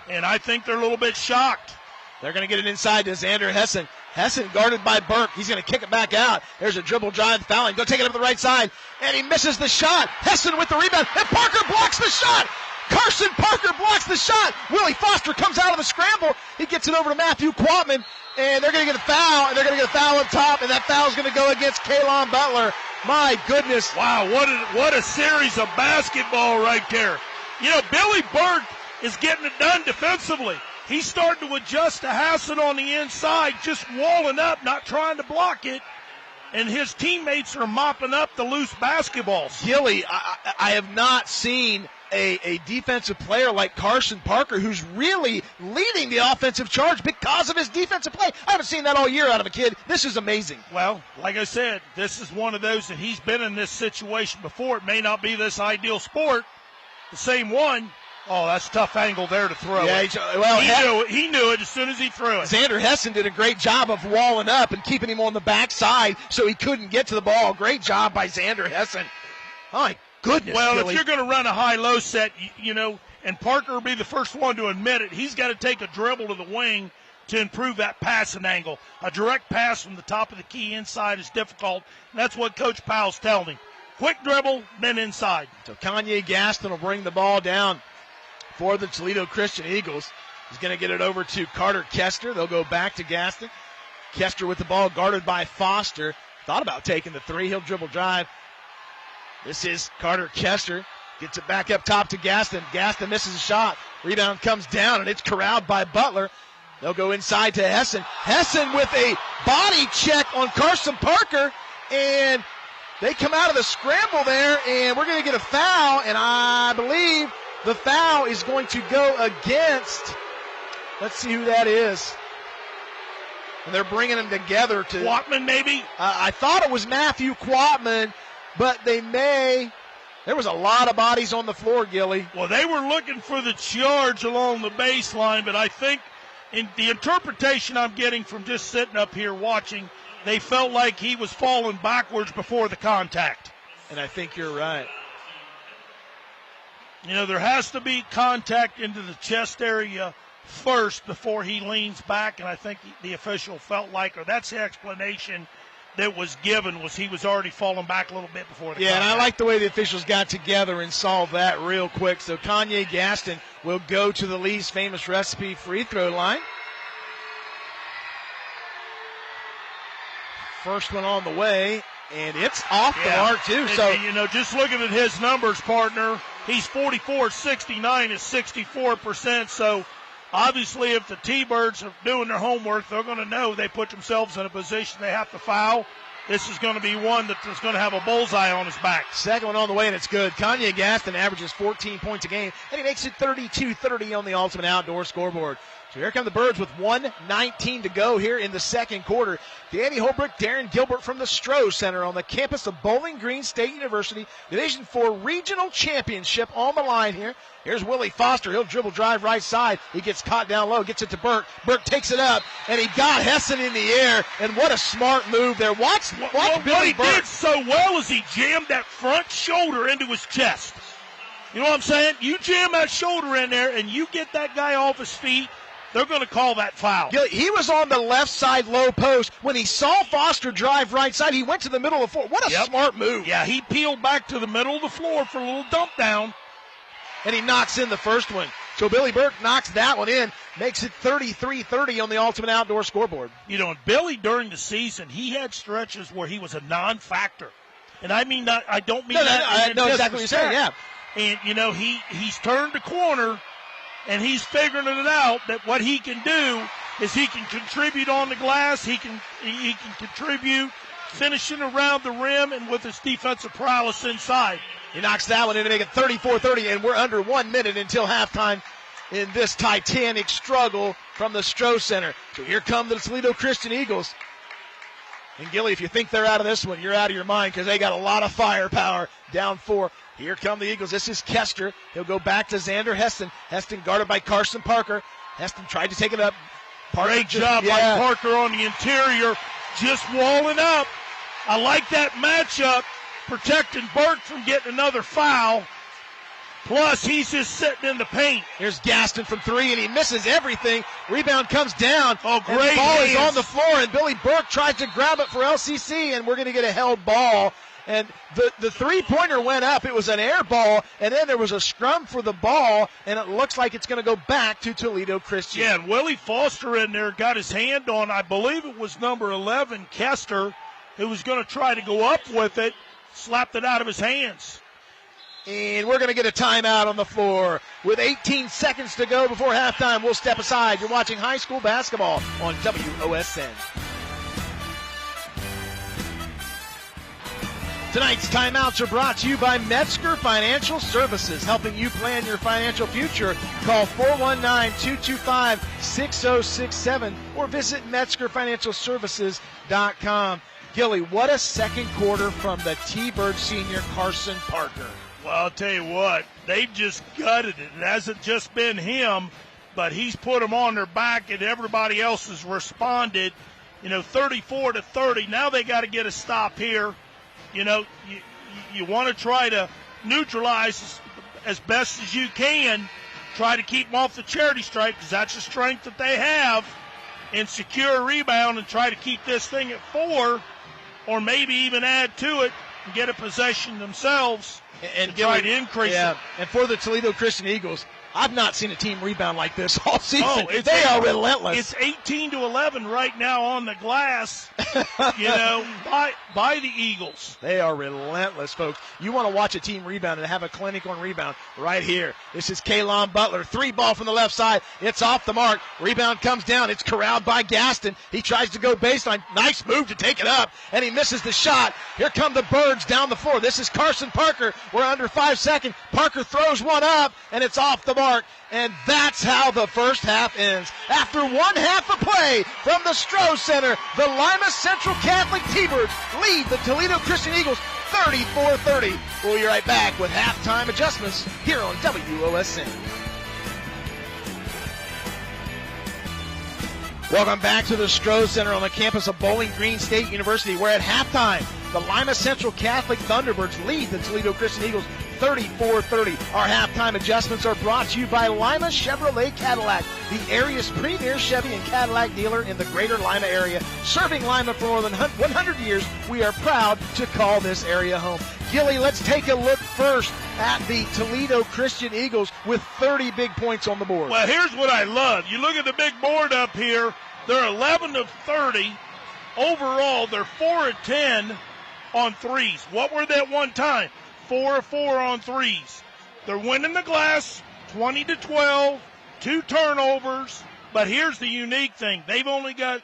And I think they're a little bit shocked. They're going to get it inside to Xander Hessen. Hessen guarded by Burke. He's going to kick it back out. There's a dribble drive fouling. Go take it up the right side. And he misses the shot. Hessen with the rebound. And Parker blocks the shot. Carson Parker blocks the shot. Willie Foster comes out of the scramble. He gets it over to Matthew Quatman. And they're going to get a foul. And they're going to get a foul up top. And that foul's going to go against Kalon Butler. My goodness. Wow, what a series of basketball right there. You know, Billy Burke is getting it done defensively. He's starting to adjust to Hassan on the inside, just walling up, not trying to block it. And his teammates are mopping up the loose basketballs. Gilly, I have not seen a defensive player like Carson Parker who's really leading the offensive charge because of his defensive play. I haven't seen that all year out of a kid. This is amazing. Well, like I said, this is one of those that he's been in this situation before. It may not be this ideal sport, the same one. Oh, that's a tough angle there to throw. Yeah, he knew it as soon as he threw it. Xander Hessen did a great job of walling up and keeping him on the backside so he couldn't get to the ball. Great job by Xander Hessen. My goodness, well, Billy. If you're going to run a high-low set, and Parker will be the first one to admit it, he's got to take a dribble to the wing to improve that passing angle. A direct pass from the top of the key inside is difficult, and that's what Coach Powell's telling him. Quick dribble, then inside. So Kanye Gaston will bring the ball down for the Toledo Christian Eagles. He's going to get it over to Carter Kester. They'll go back to Gaston. Kester with the ball guarded by Foster. Thought about taking the three. He'll dribble drive. This is Carter Kester. Gets it back up top to Gaston. Gaston misses a shot. Rebound comes down, and it's corralled by Butler. They'll go inside to Hessen. Hessen with a body check on Carson Parker, and they come out of the scramble there, and we're going to get a foul, and I believe the foul is going to go against, let's see who that is. And they're bringing them together to... Quatman, maybe? I thought it was Matthew Quatman, but they may... There was a lot of bodies on the floor, Gilly. Well, they were looking for the charge along the baseline, but I think in the interpretation I'm getting from just sitting up here watching, they felt like he was falling backwards before the contact. And I think you're right. You know, there has to be contact into the chest area first before he leans back, and I think the official felt like, or that's the explanation that was given, was he was already falling back a little bit before the contact. And I like the way the officials got together and solved that real quick. So Kanye Gaston will go to the Lee's Famous Recipe free throw line. First one on the way, and it's off the mark too. So, you know, just looking at his numbers, partner, he's 44-69 is 64%. So obviously if the T-Birds are doing their homework, they're going to know they put themselves in a position they have to foul. This is going to be one that's going to have a bullseye on his back. Second one on the way, and it's good. Kanye Gaston averages 14 points a game, and he makes it 32-30 on the Ultimate Outdoor scoreboard. So here come the Birds with 1:19 to go here in the second quarter. Danny Holbrook, Darren Gilbert from the Stroh Center on the campus of Bowling Green State University. Division IV Regional Championship on the line here. Here's Willie Foster. He'll dribble drive right side. He gets caught down low, gets it to Burke. Burke takes it up, and he got Hessen in the air. And what a smart move there. Watch what Billy he Burke. did so well is he jammed that front shoulder into his chest. You know what I'm saying? You jam that shoulder in there, and you get that guy off his feet, they're going to call that foul. He was on the left side low post. When he saw Foster drive right side, he went to the middle of the floor. What a smart move. Yeah, he peeled back to the middle of the floor for a little dump down. And he knocks in the first one. So Billy Burke knocks that one in, makes it 33-30 on the Ultimate Outdoor scoreboard. You know, Billy during the season, he had stretches where he was a non-factor. And I mean, I don't mean that. I know exactly what you're saying, yeah. And, you know, he's turned the corner, and he's figuring it out that what he can do is he can contribute on the glass, he can contribute finishing around the rim and with his defensive prowess inside. He knocks that one in to make it 34-30, and we're under 1 minute until halftime in this titanic struggle from the Stroh Center. So here come the Toledo Christian Eagles. And Gilly, if you think they're out of this one, you're out of your mind because they got a lot of firepower down 4. Here come the Eagles. This is Kester. He'll go back to Xander Heston. Heston guarded by Carson Parker. Heston tried to take it up. Great job by Parker on the interior, just walling up. I like that matchup, protecting Burke from getting another foul. Plus, he's just sitting in the paint. Here's Gaston from 3, and he misses everything. Rebound comes down. Oh, great. And the ball is on the floor, and Billy Burke tries to grab it for LCC, and we're going to get a held ball. And the three-pointer went up. It was an air ball, and then there was a scrum for the ball, and it looks like it's going to go back to Toledo Christian. Yeah, and Willie Foster in there got his hand on, I believe it was number 11, Kester, who was going to try to go up with it, slapped it out of his hands. And we're going to get a timeout on the floor. With 18 seconds to go before halftime, we'll step aside. You're watching high school basketball on WOSN. Tonight's timeouts are brought to you by Metzger Financial Services, helping you plan your financial future. Call 419-225-6067 or visit MetzgerFinancialServices.com. Gilly, what a second quarter from the T-Bird senior Carson Parker. Well, I'll tell you what, they've just gutted it. It hasn't just been him, but he's put them on their back, and everybody else has responded. 34-30. Now they got to get a stop here. You want to try to neutralize as best as you can, try to keep them off the charity stripe because that's a strength that they have, and secure a rebound and try to keep this thing at 4 or maybe even add to it and get a possession themselves. And try to increase it. And for the Toledo Christian Eagles, I've not seen a team rebound like this all season. Oh, they are relentless. It's 18-11 right now on the glass, by the Eagles. They are relentless, folks. You want to watch a team rebound and have a clinic on rebound right here. This is Kalon Butler. 3-ball from the left side. It's off the mark. Rebound comes down. It's corralled by Gaston. He tries to go baseline. Nice move to take it up, and he misses the shot. Here come the Birds down the floor. This is Carson Parker. We're under 5 seconds. Parker throws one up, and it's off the mark. And that's how the first half ends. After 1 half of play from the Stroh Center, the Lima Central Catholic T-Birds lead the Toledo Christian Eagles 34-30. We'll be right back with halftime adjustments here on WOSN. Welcome back to the Stroh Center on the campus of Bowling Green State University, where at halftime, the Lima Central Catholic Thunderbirds lead the Toledo Christian Eagles 34-30. Our halftime adjustments are brought to you by Lima Chevrolet Cadillac, the area's premier Chevy and Cadillac dealer in the greater Lima area. Serving Lima for more than 100 years, we are proud to call this area home. Gilly, let's take a look first at the Toledo Christian Eagles with 30 big points on the board. Well, here's what I love. You look at the big board up here. They're 11 of 30. Overall, they're 4 of 10 on threes. What were they at one time? 4 of 4 on threes. They're winning the glass 20-12, 2 turnovers. But here's the unique thing. They've only got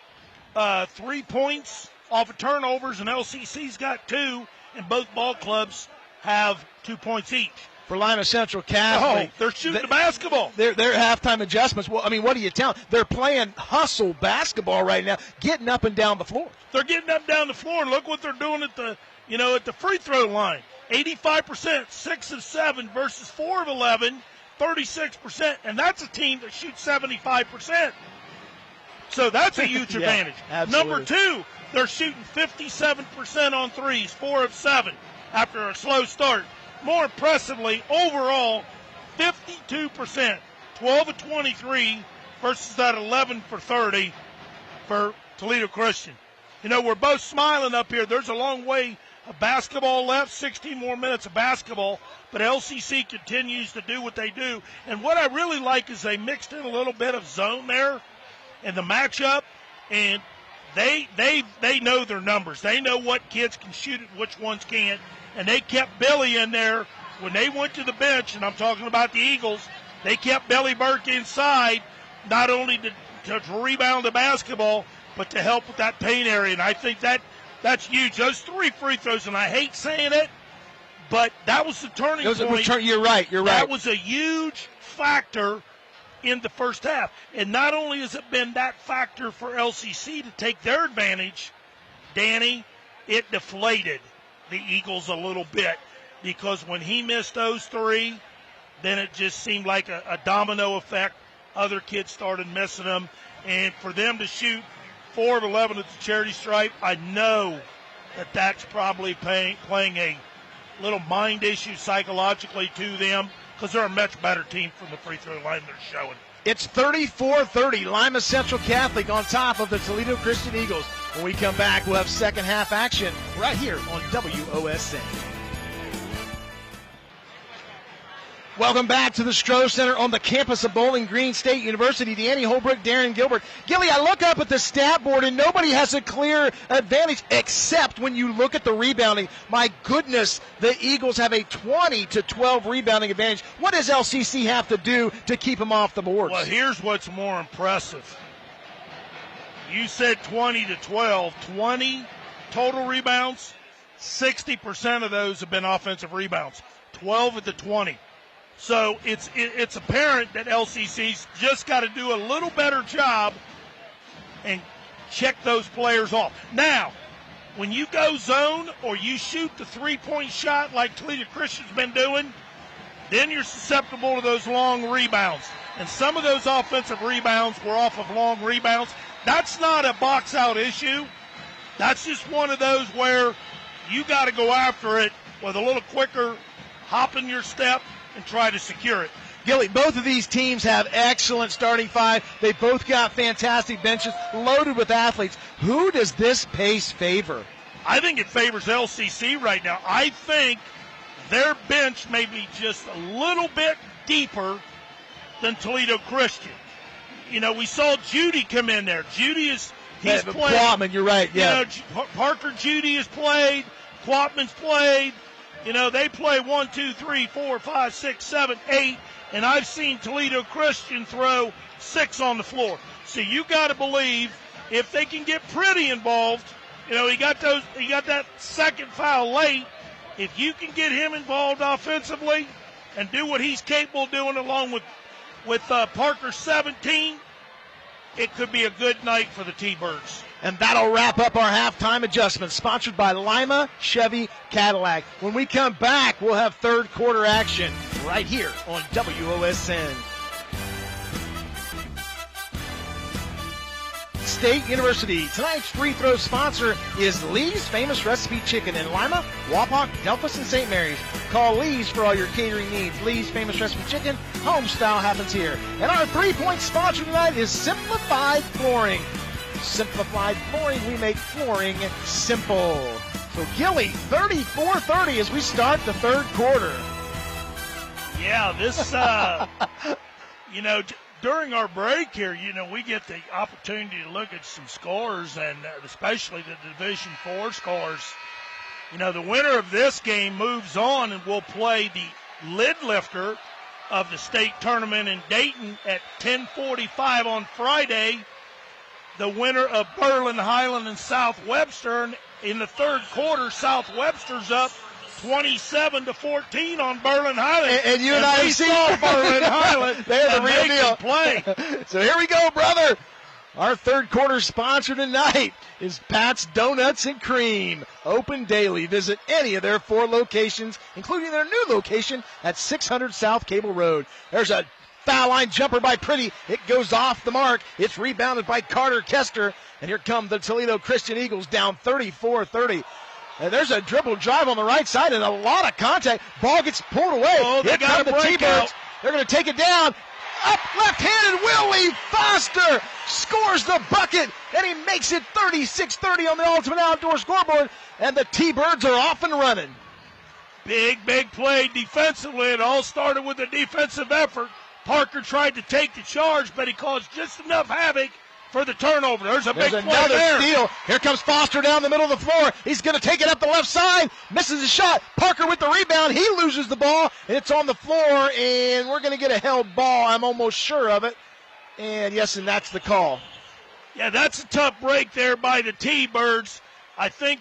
3 points off of turnovers, and LCC's got 2, and both ball clubs have 2 points each. For Lima Central Catholic. Oh, they're shooting the basketball. Their halftime adjustments. Well, I mean, what do you tell them? They're playing hustle basketball right now, getting up and down the floor. They're getting up and down the floor, and look what they're doing at the free throw line. 85%, 6 of 7 versus 4 of 11, 36%, and that's a team that shoots 75%. So that's a huge advantage. Absolutely. Number 2, they're shooting 57% on threes, 4 of 7 after a slow start. More impressively, overall, 52%, 12 of 23 versus that 11 for 30 for Toledo Christian. We're both smiling up here. There's a long way of basketball left, 16 more minutes of basketball, but LCC continues to do what they do. And what I really like is they mixed in a little bit of zone there in the matchup, and they know their numbers. They know what kids can shoot it, which ones can't. And they kept Billy in there when they went to the bench, and I'm talking about the Eagles. They kept Billy Burke inside, not only to rebound the basketball, but to help with that paint area. And I think that's huge. Those 3 free throws, and I hate saying it, but that was the turning point. You're right. That was a huge factor in the first half. And not only has it been that factor for LCC to take their advantage, Danny, it deflated the Eagles a little bit, because when he missed those 3, then it just seemed like a domino effect. Other kids started missing them, and for them to shoot 4 of 11 at the charity stripe, I know that's probably playing a little mind issue psychologically to them, because they're a much better team from the free throw line they're showing. It's 34-30, Lima Central Catholic on top of the Toledo Christian Eagles. When we come back, we'll have second half action right here on WOSN. Welcome back to the Stroh Center on the campus of Bowling Green State University. Danny Holbrook, Darren Gilbert. Gilly, I look up at the stat board and nobody has a clear advantage except when you look at the rebounding. My goodness, the Eagles have a 20-12 rebounding advantage. What does LCC have to do to keep them off the boards? Well, here's what's more impressive. You said 20-12, 20 total rebounds. 60% of those have been offensive rebounds. 12 at the 20. So it's apparent that LCC's just got to do a little better job and check those players off. Now, when you go zone or you shoot the three-point shot like Toledo Christian's been doing, then you're susceptible to those long rebounds. And some of those offensive rebounds were off of long rebounds. That's not a box-out issue. That's just one of those where you got to go after it with a little quicker hop in your step and try to secure it. Gilly, both of these teams have excellent starting five. They both got fantastic benches loaded with athletes. Who does this pace favor? I think it favors LCC right now. I think their bench may be just a little bit deeper than Toledo Christian. We saw Judy come in there. He's played. Quatman, you're right, yeah. Parker Judy has played. Quatman's played. They play 1, 2, 3, 4, 5, 6, 7, 8, and I've seen Toledo Christian throw 6 on the floor. So you got to believe if they can get Pretty involved, he got that second foul late. If you can get him involved offensively and do what he's capable of doing along with Parker 17, it could be a good night for the T-Birds. And that'll wrap up our halftime adjustment, sponsored by Lima Chevy Cadillac. When we come back, we'll have third quarter action right here on WOSN. State University. Tonight's free throw sponsor is Lee's Famous Recipe Chicken in Lima, Wapak, Delphus, and St. Mary's. Call Lee's for all your catering needs. Lee's Famous Recipe Chicken, home style happens here. And our three-point sponsor tonight is Simplified Flooring. Simplified Flooring, we make flooring simple. So Gilly, 34-30 as we start the third quarter. Yeah, this, during our break here, we get the opportunity to look at some scores, and especially the Division IV scores. The winner of this game moves on and will play the lid lifter of the state tournament in Dayton at 10:45 on Friday. The winner of Berlin, Highland, and South Webster. In the third quarter, South Webster's up 27-14 on Berlin Highland. And you and I have seen Berlin Highland. They're the real deal. Play. So here we go, brother. Our third quarter sponsor tonight is Pat's Donuts and Cream. Open daily. Visit any of their 4 locations, including their new location at 600 South Cable Road. There's a foul line jumper by Pretty. It goes off the mark. It's rebounded by Carter Kester. And here come the Toledo Christian Eagles down 34-30. And there's a dribble drive on the right side and a lot of contact. Ball gets pulled away. Oh, they got a breakout. They're going to take it down. Up left-handed, Willie Foster scores the bucket, and he makes it 36-30 on the Ultimate Outdoor scoreboard. And the T-Birds are off and running. Big play defensively. It all started with a defensive effort. Parker tried to take the charge, but he caused just enough havoc for the turnover. There's big play another there. Steal. Here comes Foster down the middle of the floor. He's going to take it up the left side. Misses the shot. Parker with the rebound. He loses the ball, and it's on the floor, and we're going to get a held ball. I'm almost sure of it. And, yes, and that's the call. Yeah, that's a tough break there by the T-Birds. I think,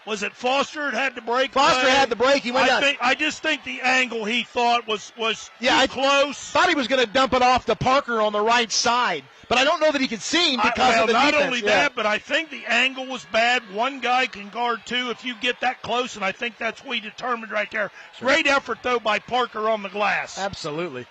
was it Foster had the break? Foster had the break. He went down. I just think the angle he thought was too close. Thought he was going to dump it off to Parker on the right side. But I don't know that he could see him because of the defense. Not only that, but I think the angle was bad. One guy can guard 2 if you get that close, and I think that's what we determined right there. Sure. Great effort, though, by Parker on the glass. Absolutely.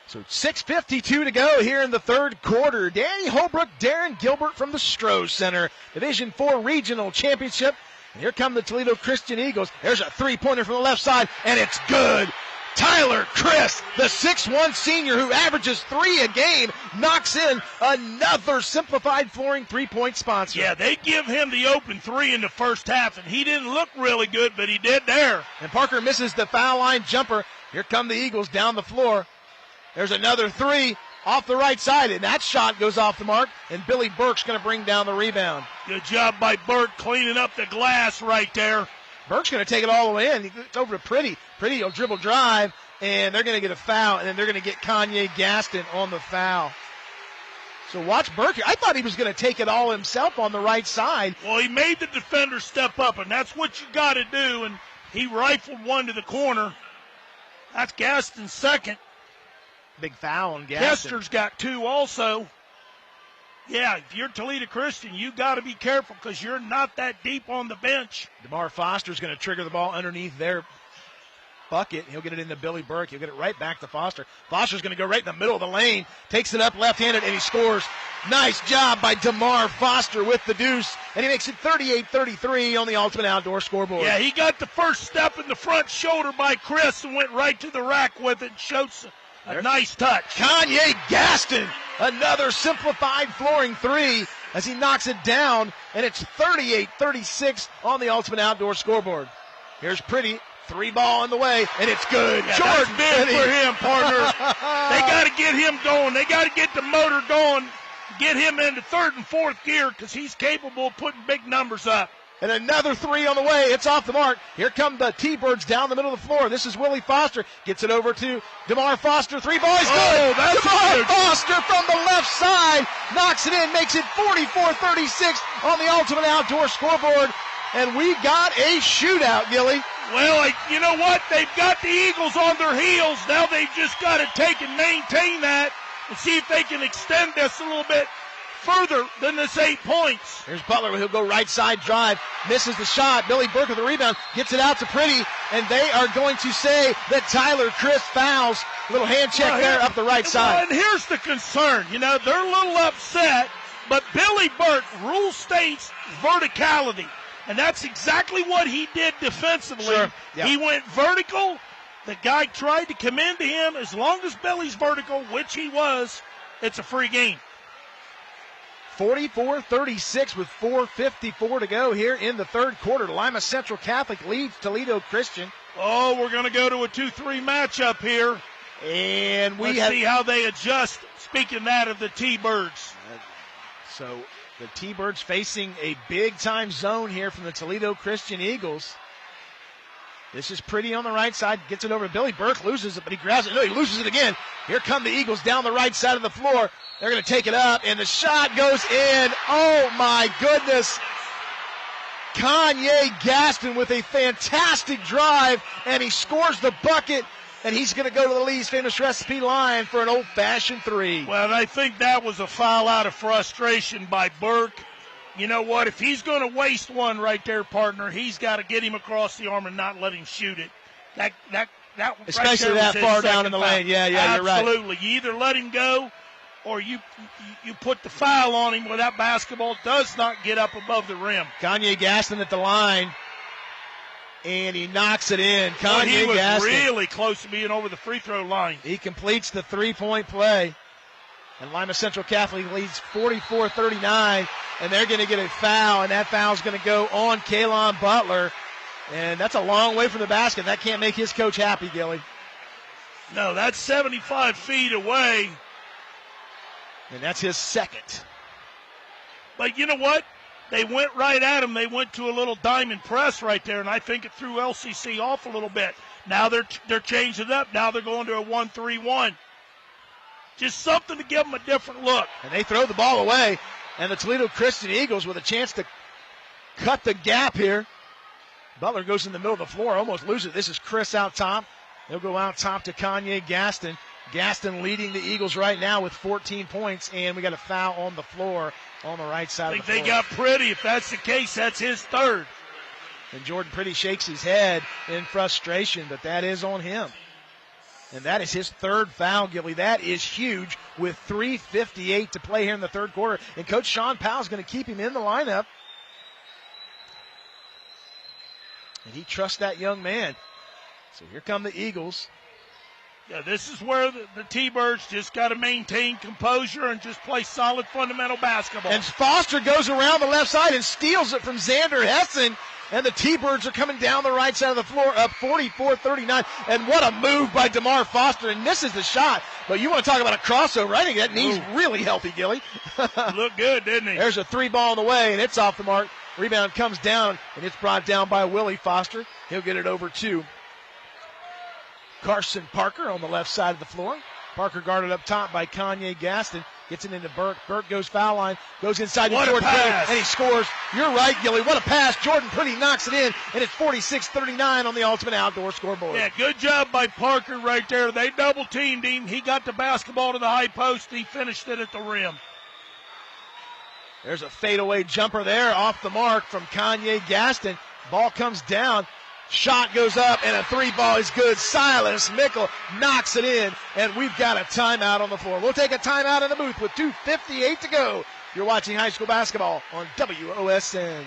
So 6:52 to go here in the third quarter. Danny Holbrook, Darren Gilbert from the Stroh Center. Division IV Regional Championship. And here come the Toledo Christian Eagles. There's a three-pointer from the left side, and it's good. Tyler Chris, the 6'1 senior who averages 3 a game, knocks in another Simplified Flooring three-point sponsor. Yeah, they give him the open 3 in the first half, and he didn't look really good, but he did there. And Parker misses the foul line jumper. Here come the Eagles down the floor. There's another 3 off the right side, and that shot goes off the mark, and Billy Burke's going to bring down the rebound. Good job by Burke cleaning up the glass right there. Burke's going to take it all the way in. It's over to Pretty. Pretty will dribble drive, and they're going to get a foul, and then they're going to get Kanye Gaston on the foul. So watch Burke here. I thought he was going to take it all himself on the right side. Well, he made the defender step up, and that's what you got to do, and he rifled one to the corner. That's Gaston's second. Big foul on Gaston. Kester's got 2 also. Yeah, if you're Toledo Christian, you got to be careful because you're not that deep on the bench. DeMar Foster's going to trigger the ball underneath their bucket. He'll get it into Billy Burke. He'll get it right back to Foster. Foster's going to go right in the middle of the lane, takes it up left-handed, and he scores. Nice job by DeMar Foster with the deuce, and he makes it 38-33 on the Ultimate Outdoor scoreboard. Yeah, he got the first step in the front shoulder by Chris and went right to the rack with it. Showed a nice touch. Kanye Gaston, another Simplified Flooring 3 as he knocks it down, and it's 38-36 on the Ultimate Outdoor scoreboard. Here's Pretty 3 ball on the way, and it's good. Yeah, Jordan, that's big for him, partner. They got to get him going. They got to get the motor going, get him into 3rd and 4th gear because he's capable of putting big numbers up. And another 3 on the way. It's off the mark. Here come the T-Birds down the middle of the floor. This is Willie Foster. Gets it over to DeMar Foster. 3 ball is good. That's DeMar good. Foster from the left side knocks it in, makes it 44-36 on the Ultimate Outdoor scoreboard. And we got a shootout, Gilly. Well, you know what? They've got the Eagles on their heels. Now they've just got to take and maintain that and see if they can extend this a little bit further than this 8 points. Here's Butler. He'll go right side drive. Misses the shot. Billy Burke with the rebound. Gets it out to Pretty. And they are going to say that Tyler Chris fouls. Little hand check there up the right side. And here's the concern. You know, they're a little upset, but Billy Burke, rule states verticality. And that's exactly what he did defensively. Sure. Yep. He went vertical. The guy tried to come into him. As long as Billy's vertical, which he was, it's a free game. 44-36 with 4:54 to go here in the 3rd quarter. Lima Central Catholic leads Toledo Christian. Oh, we're going to go to a 2-3 matchup here. And Let's see how they adjust. Speaking that of the T-Birds. So the T-Birds facing a big-time zone here from the Toledo Christian Eagles. This is Pretty on the right side. Gets it over to Billy Burke. Loses it, but he grabs it. No, he loses it again. Here come the Eagles down the right side of the floor. They're going to take it up, and the shot goes in. Oh, my goodness. Kanye Gaston with a fantastic drive, and he scores the bucket, and he's going to go to the Lee's Famous Recipe line for an old-fashioned 3. Well, I think that was a foul out of frustration by Burke. You know what? If he's going to waste one right there, partner, he's got to get him across the arm and not let him shoot it. That especially right that far down in the lane. Yeah, you're right. Absolutely. You either let him go or you put the foul on him where that basketball does not get up above the rim. Kanye Gaston at the line, and he knocks it in. He was really close to being over the free throw line. He completes the 3-point play, and Lima Central Catholic leads 44-39, and they're going to get a foul, and that foul is going to go on Kalon Butler, and that's a long way from the basket. That can't make his coach happy, Gilly. No, that's 75 feet away. And that's his second. But you know what? They went right at him. They went to a little diamond press right there, and I think it threw LCC off a little bit. Now they're changing it up. Now they're going to a 1-3-1. Just something to give them a different look. And they throw the ball away, and the Toledo Christian Eagles with a chance to cut the gap here. Butler goes in the middle of the floor, almost loses it. This is Chris out top. They'll go out top to Kanye Gaston. Gaston leading the Eagles right now with 14 points, and we got a foul on the floor on the right side of the floor. They got Pretty. If that's the case, that's his 3rd. And Jordan Pretty shakes his head in frustration, but that is on him. And that is his 3rd foul, Gilly. That is huge with 3:58 to play here in the 3rd quarter. And Coach Sean Powell is going to keep him in the lineup. And he trusts that young man. So here come the Eagles. Yeah, this is where the T-Birds just got to maintain composure and just play solid fundamental basketball. And Foster goes around the left side and steals it from Xander Hessen. And the T-Birds are coming down the right side of the floor up 44-39. And what a move by DeMar Foster. And misses the shot. But you want to talk about a crossover. I think that knee's really healthy, Gilly. Looked good, didn't he? There's a 3 ball on the way, and it's off the mark. Rebound comes down, and it's brought down by Willie Foster. He'll get it over to Carson Parker on the left side of the floor. Parker guarded up top by Kanye Gaston. Gets it into Burke. Burke goes foul line. Goes inside to Jordan Pretty, and he scores. You're right, Gilly. What a pass. Jordan Pretty knocks it in, and it's 46-39 on the Ultimate Outdoor scoreboard. Yeah, good job by Parker right there. They double-teamed him. He got the basketball to the high post. He finished it at the rim. There's a fadeaway jumper there off the mark from Kanye Gaston. Ball comes down. Shot goes up, and a 3 ball is good. Silas Mickle knocks it in, and we've got a timeout on the floor. We'll take a timeout in the booth with 2:58 to go. You're watching high school basketball on WOSN.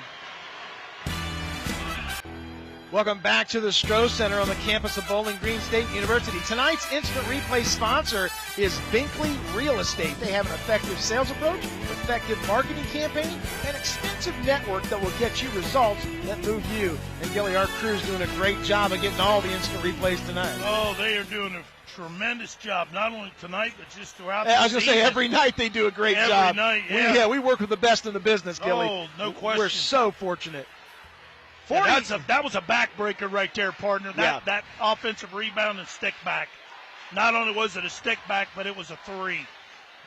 Welcome back to the Stroh Center on the campus of Bowling Green State University. Tonight's instant replay sponsor is Binkley Real Estate. They have an effective sales approach, effective marketing campaign, and extensive network that will get you results that move you. And Gilly, our crew's doing a great job of getting all the instant replays tonight. Oh, they are doing a tremendous job, not only tonight, but just throughout the season. I was going to say, every night they do a great job. Every night, yeah. We work with the best in the business, Gilly. Oh, no question. We're so fortunate. That was a backbreaker right there, partner. That offensive rebound and stick back. Not only was it a stick back, but it was a three.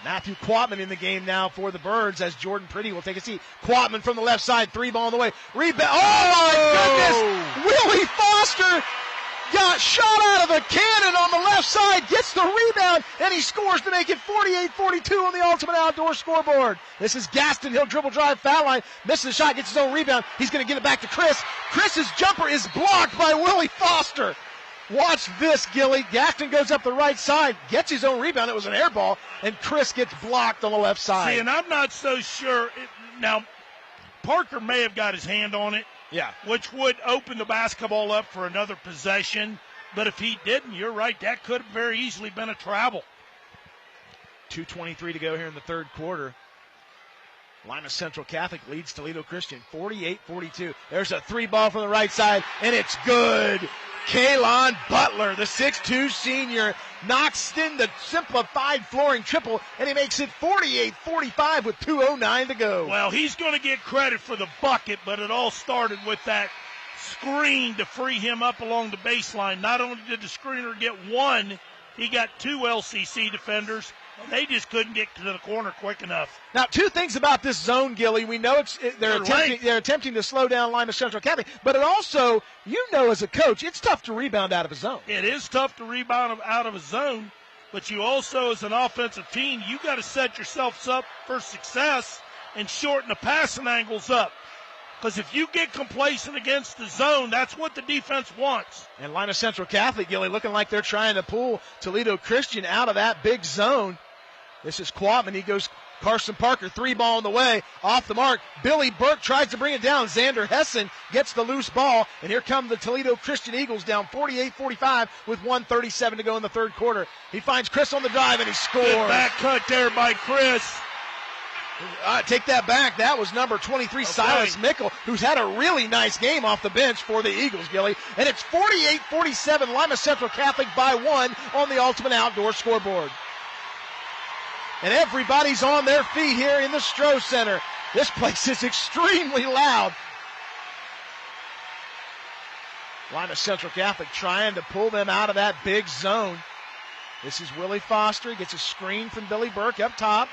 Matthew Quatman in the game now for the Birds as Jordan Pretty will take a seat. Quatman from the left side, three ball on the way. Rebound. Oh, my goodness. Willie Foster got shot out of the cannon on the left side, gets the rebound, and he scores to make it 48-42 on the Ultimate Outdoor scoreboard. This is Gaston. He'll dribble drive, foul line, misses the shot, gets his own rebound. He's going to get it back to Chris. Chris's jumper is blocked by Willie Foster. Watch this, Gilly. Gaston goes up the right side, gets his own rebound. It was an air ball, and Chris gets blocked on the left side. See, and I'm not so sure. Now, Parker may have got his hand on it. Yeah. Which would open the basketball up for another possession. But if he didn't, you're right, that could have very easily been a travel. 2:23 to go here in the third quarter. Lima Central Catholic leads Toledo Christian 48-42. There's a three ball from the right side, and it's good. Kaylon Butler, the 6'2 senior, knocks in the simplified flooring triple, and he makes it 48-45 with 2:09 to go. Well, he's going to get credit for the bucket, but it all started with that screen to free him up along the baseline. Not only did the screener get one, he got two LCC defenders, and they just couldn't get to the corner quick enough. Now, two things about this zone, Gilly. We know they're attempting to slow down Lima Central Catholic, but it also, as a coach, it's tough to rebound out of a zone. It is tough to rebound out of a zone, but you also, as an offensive team, you got to set yourselves up for success and shorten the passing angles up. Because if you get complacent against the zone, that's what the defense wants. And Lima Central Catholic, Gilly, looking like they're trying to pull Toledo Christian out of that big zone. This is Quatman. He goes Carson Parker, three ball on the way, off the mark. Billy Burke tries to bring it down. Xander Hessen gets the loose ball, and here come the Toledo Christian Eagles down 48-45 with 1:37 to go in the third quarter. He finds Chris on the drive, and he scores. Good back cut there by Chris. Take that back. That was number 23, Silas Mickle, who's had a really nice game off the bench for the Eagles, Gilly. And it's 48-47, Lima Central Catholic by one on the Ultimate Outdoor scoreboard. And everybody's on their feet here in the Stroh Center. This place is extremely loud. Lima Central Catholic trying to pull them out of that big zone. This is Willie Foster. Gets a screen from Billy Burke up top.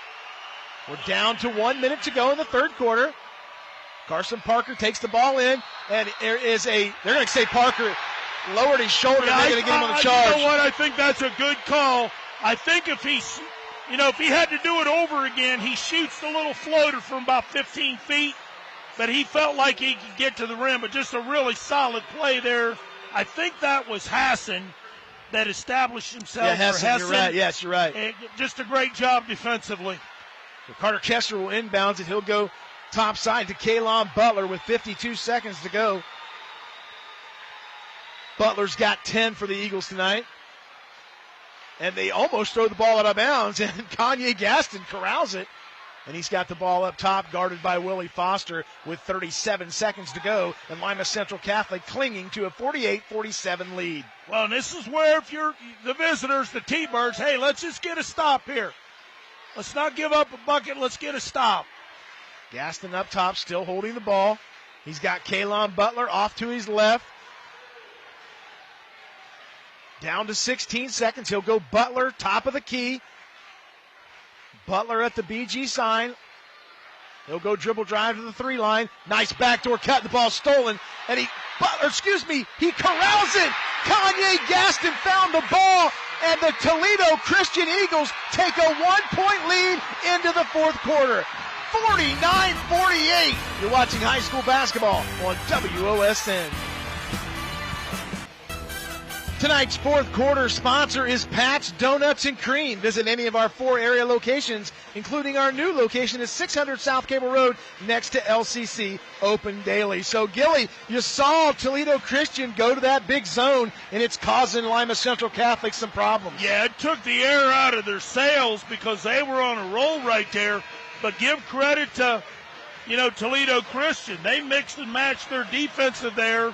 We're down to 1 minute to go in the third quarter. Carson Parker takes the ball in, and there is they're going to say Parker lowered his shoulder, and they're going to get him on the charge. You know what? I think that's a good call. I think if he had to do it over again, he shoots the little floater from about 15 feet, but he felt like he could get to the rim, but just a really solid play there. I think that was Hassan that established himself. Yeah, Hassan, you're right. Yes, you're right. And just a great job defensively. So Carter Kessler will inbounds it. He'll go top side to Kaylon Butler with 52 seconds to go. Butler's got 10 for the Eagles tonight. And they almost throw the ball out of bounds, and Kanye Gaston corrals it. And he's got the ball up top, guarded by Willie Foster with 37 seconds to go. And Lima Central Catholic clinging to a 48-47 lead. Well, and this is where, if you're the visitors, the T-Birds, hey, let's just get a stop here. Let's not give up a bucket. Let's get a stop. Gaston up top, still holding the ball. He's got Kaylon Butler off to his left. Down to 16 seconds. He'll go Butler, top of the key. Butler at the BG sign. He'll go dribble drive to the three line. Nice backdoor cut. The ball stolen. And he corrals it. Kanye Gaston found the ball. And the Toledo Christian Eagles take a 1-point lead into the fourth quarter. 49-48. You're watching high school basketball on WOSN. Tonight's fourth quarter sponsor is Pat's Donuts and Cream. Visit any of our 4 area locations, including our new location at 600 South Cable Road next to LCC, open daily. So, Gilly, you saw Toledo Christian go to that big zone, and it's causing Lima Central Catholic some problems. Yeah, it took the air out of their sails because they were on a roll right there. But give credit to, Toledo Christian. They mixed and matched their defensive there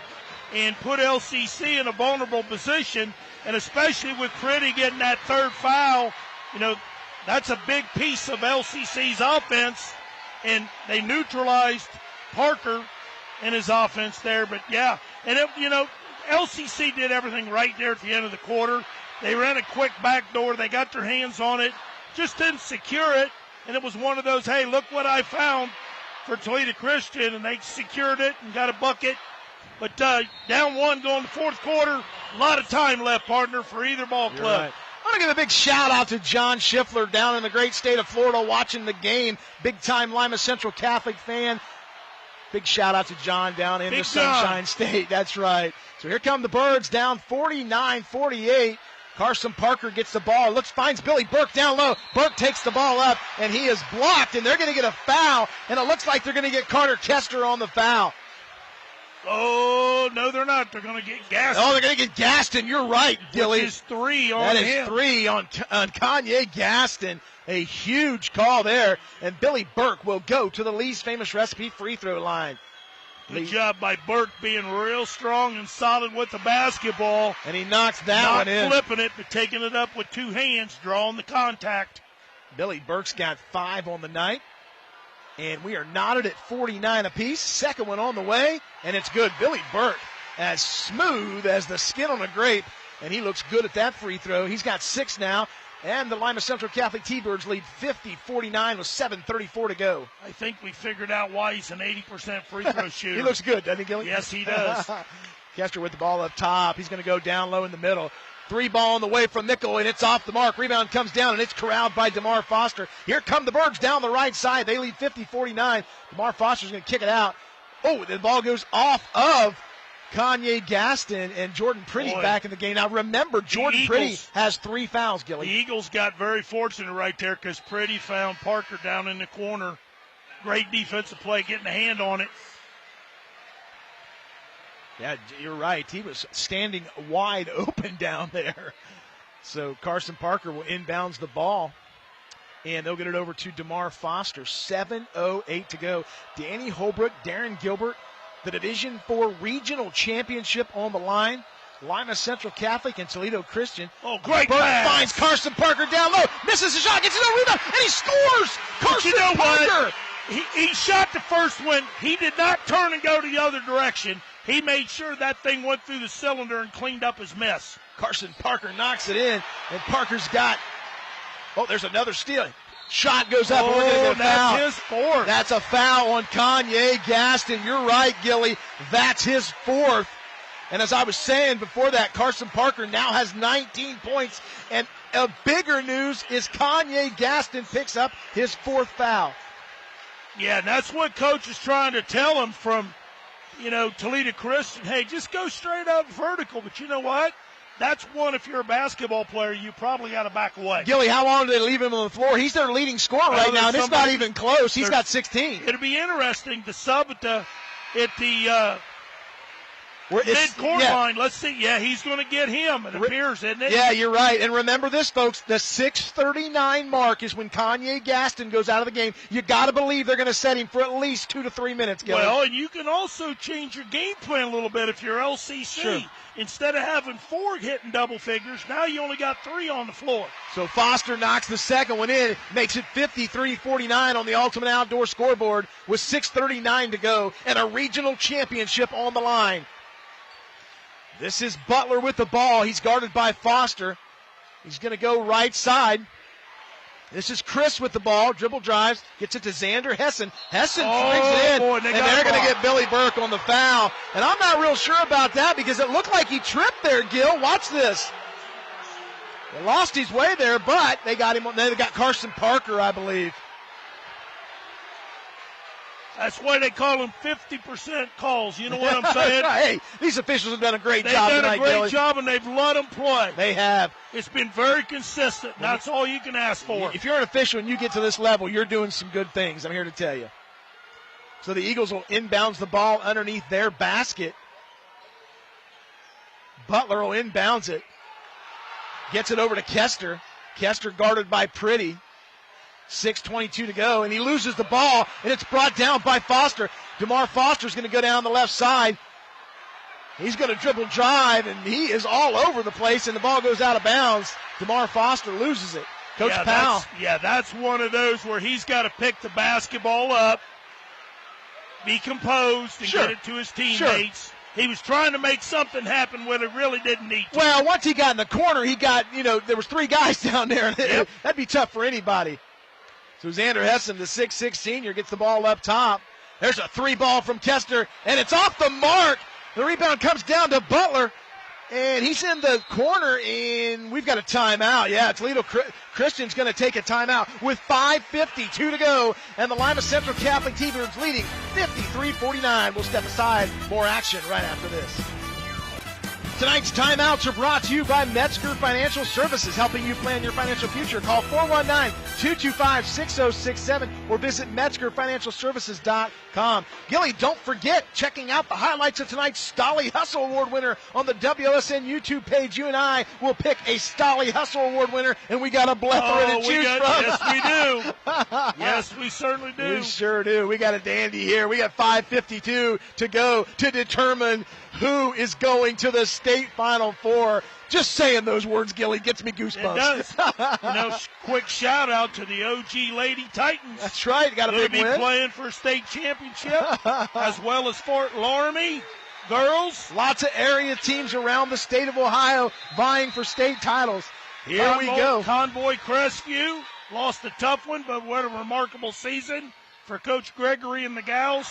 and put LCC in a vulnerable position, and especially with Pretty getting that third foul, that's a big piece of LCC's offense, and they neutralized Parker and his offense there. But, yeah, and, LCC did everything right there at the end of the quarter. They ran a quick backdoor. They got their hands on it, just didn't secure it, and it was one of those, hey, look what I found for Toledo Christian, and they secured it and got a bucket. But down one going to fourth quarter, a lot of time left, partner, for either ball club. Right. I want to give a big shout-out to John Schiffler down in the great state of Florida watching the game. Big-time Lima Central Catholic fan. Big shout-out to John down in the Sunshine State. That's right. So here come the Birds down 49-48. Carson Parker gets the ball. Finds Billy Burke down low. Burke takes the ball up, and he is blocked, and they're going to get a foul, and it looks like they're going to get Carter Kester on the foul. Oh, no, they're not. They're going to get Gaston. Oh, they're going to get Gaston. You're right, Gilly. Which is 3 on him. That is 3 on Kanye Gaston. A huge call there. And Billy Burke will go to the Lee's Famous Recipe free throw line. Good job by Burke being real strong and solid with the basketball. And he knocks that one in. Not flipping it, but taking it up with 2 hands, drawing the contact. Billy Burke's got 5 on the night. And we are knotted at 49 apiece. Second one on the way, and it's good. Billy Burke, as smooth as the skin on a grape, and he looks good at that free throw. He's got 6 now, and the Lima Central Catholic T-Birds lead 50-49 with 7:34 to go. I think we figured out why he's an 80% free throw shooter. He looks good, doesn't he, Gilly? Yes, he does. Kester with the ball up top. He's going to go down low in the middle. 3 ball on the way from Mickle, and it's off the mark. Rebound comes down, and it's corralled by DeMar Foster. Here come the Birds down the right side. They lead 50-49. DeMar Foster's going to kick it out. Oh, the ball goes off of Kanye Gaston, and Jordan Pretty back in the game. Now, remember, Jordan Pretty has 3 fouls, Gilly. The Eagles got very fortunate right there because Pretty found Parker down in the corner. Great defensive play, getting a hand on it. Yeah, you're right. He was standing wide open down there. So Carson Parker will inbounds the ball, and they'll get it over to DeMar Foster. 7:08 to go. Danny Holbrook, Darren Gilbert, the Division IV Regional Championship on the line. Lima Central Catholic and Toledo Christian. Oh, great Burke pass. finds Carson Parker down low, misses the shot, gets no rebound, and he scores! Carson Parker! He shot the first one. He did not turn and go the other direction. He made sure that thing went through the cylinder and cleaned up his mess. Carson Parker knocks it in, and Parker's got, there's another steal. Shot goes up, and we're going to get a foul. That's his 4th. That's a foul on Kanye Gaston. You're right, Gilly. That's his 4th. And as I was saying before that, Carson Parker now has 19 points. And a bigger news is Kanye Gaston picks up his 4th foul. Yeah, and that's what Coach is trying to tell him from, Toledo Christian. Hey, just go straight up vertical. But you know what? That's one, if you're a basketball player, you probably got to back away. Gilly, how long did they leave him on the floor? He's their leading scorer right now, and it's not even close. He's got 16. It'll be interesting to sub at the mid-court line. Let's see. Yeah, he's going to get him, it appears, isn't it? Yeah, you're right. And remember this, folks. The 6:39 mark is when Kanye Gaston goes out of the game. You got to believe they're going to set him for at least 2 to 3 minutes, Gilly. Well, and you can also change your game plan a little bit if you're LCC. Sure. Instead of having 4 hitting double figures, now you only got 3 on the floor. So Foster knocks the second one in, makes it 53-49 on the Ultimate Outdoor scoreboard with 6:39 to go and a regional championship on the line. This is Butler with the ball. He's guarded by Foster. He's going to go right side. This is Chris with the ball. Dribble drives. Gets it to Xander Hessen. Hessen brings it in. Boy, and they're going to get Billy Burke on the foul. And I'm not real sure about that because it looked like he tripped there, Gil. Watch this. They lost his way there, but they got him. They got Carson Parker, I believe. That's why they call them 50% calls. You know what I'm saying? Hey, these officials have done a great job tonight, They've done a great Billy. job, and they've let them play. They have. It's been very consistent. That's all you can ask for. If you're an official and you get to this level, you're doing some good things, I'm here to tell you. So the Eagles will inbounds the ball underneath their basket. Butler will inbounds it. Gets it over to Kester. Kester guarded by Pretty. 6:22 to go, and he loses the ball, and it's brought down by Foster. DeMar Foster's going to go down the left side. He's going to dribble drive, and he is all over the place, and the ball goes out of bounds. DeMar Foster loses it. Coach Powell. That's one of those where he's got to pick the basketball up, be composed, and get it to his teammates. Sure. He was trying to make something happen when it really didn't need to. Well, once he got in the corner, there was 3 guys down there. Yep. That'd be tough for anybody. So Xander Hessen, the 6'6 senior, gets the ball up top. There's a 3 ball from Kester, and it's off the mark. The rebound comes down to Butler, and he's in the corner, and we've got a timeout. Yeah, Toledo Christian's going to take a timeout with 5:52 to go, and the Lima Central Catholic T-Birds leading 53-49. We'll step aside. More action right after this. Tonight's timeouts are brought to you by Metzger Financial Services, helping you plan your financial future. Call 419-225-6067 or visit MetzgerFinancialServices.com. Gilly, don't forget checking out the highlights of tonight's Stolly Hustle Award winner on the WOSN YouTube page. You and I will pick a Stolly Hustle Award winner, and we got a plethora to choose from. Yes, we do. Yes, we certainly do. We sure do. We got a dandy here. We got 5:52 to go to determine who is going to the state Final Four. Just saying those words, Gilly, gets me goosebumps. It does. Quick shout out to the OG Lady Titans. That's right. Got a big win. They'll be playing for a state championship, as well as Fort Laramie girls. Lots of area teams around the state of Ohio vying for state titles. Here we go. Convoy Crestview lost a tough one, but what a remarkable season for Coach Gregory and the gals.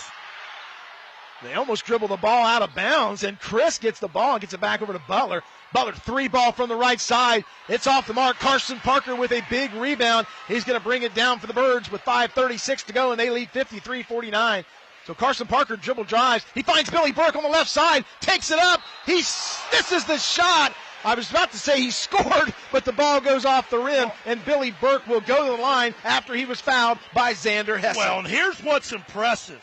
They almost dribble the ball out of bounds, and Chris gets the ball and gets it back over to Butler. Butler, 3 ball from the right side. It's off the mark. Carson Parker with a big rebound. He's going to bring it down for the Birds with 5:36 to go, and they lead 53-49. So Carson Parker dribble drives. He finds Billy Burke on the left side, takes it up. This is the shot. I was about to say he scored, but the ball goes off the rim, and Billy Burke will go to the line after he was fouled by Xander Hessen. Well, and here's what's impressive.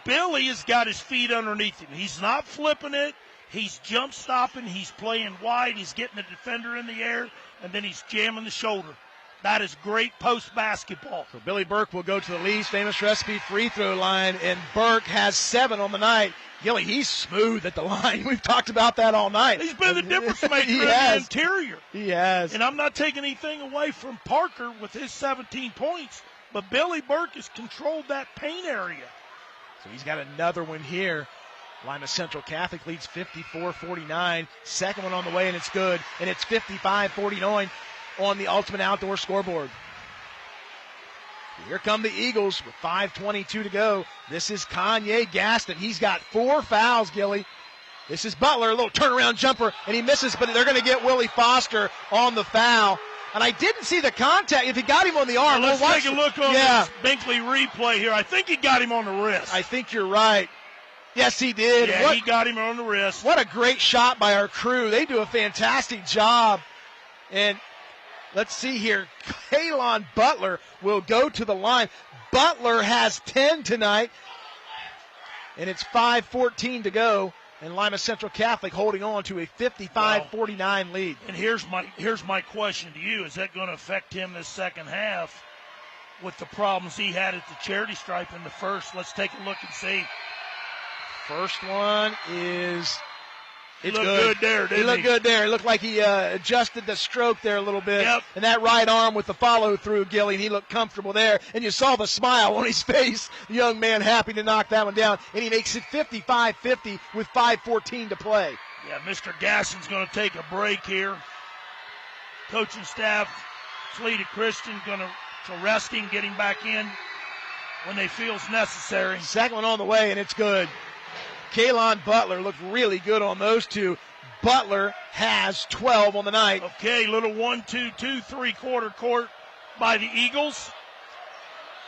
Billy has got his feet underneath him. He's not flipping it. He's jump stopping. He's playing wide. He's getting the defender in the air, and then he's jamming the shoulder. That is great post basketball. So Billy Burke will go to the Lee's Famous Recipe free throw line, and Burke has 7 on the night. Gilly, he's smooth at the line. We've talked about that all night. He's been the difference maker in the interior. He has. And I'm not taking anything away from Parker with his 17 points, but Billy Burke has controlled that paint area. So he's got another one here. Lima Central Catholic leads 54-49. Second one on the way, and it's good. And it's 55-49 on the Ultimate Outdoor scoreboard. Here come the Eagles with 5:22 to go. This is Kanye Gaston. He's got 4 fouls, Gilly. This is Butler, a little turnaround jumper, and he misses, but they're going to get Willie Foster on the foul. And I didn't see the contact. If he got him on the arm, let's take a look on this Binkley replay here. I think he got him on the wrist. I think you're right. Yes, he did. Yeah, he got him on the wrist. What a great shot by our crew. They do a fantastic job. And let's see here. Kaylon Butler will go to the line. Butler has 10 tonight. And it's 5:14 to go. And Lima Central Catholic holding on to a 55-49 lead. And here's my question to you. Is that going to affect him this second half with the problems he had at the charity stripe in the first? Let's take a look and see. First one is... He looked good there, didn't he? He looked good there. It looked like he adjusted the stroke there a little bit. Yep. And that right arm with the follow-through, Gilly, and he looked comfortable there. And you saw the smile on his face. The young man happy to knock that one down. And he makes it 55-50 with 5:14 to play. Yeah, Mr. Gasson's going to take a break here. Coaching staff, Toledo Christian, going to rest him, get him back in when they feel it's necessary. Second one on the way, and it's good. Kaylon Butler looked really good on those two. Butler has 12 on the night. Okay, little 1-2-2 3-quarter court by the Eagles.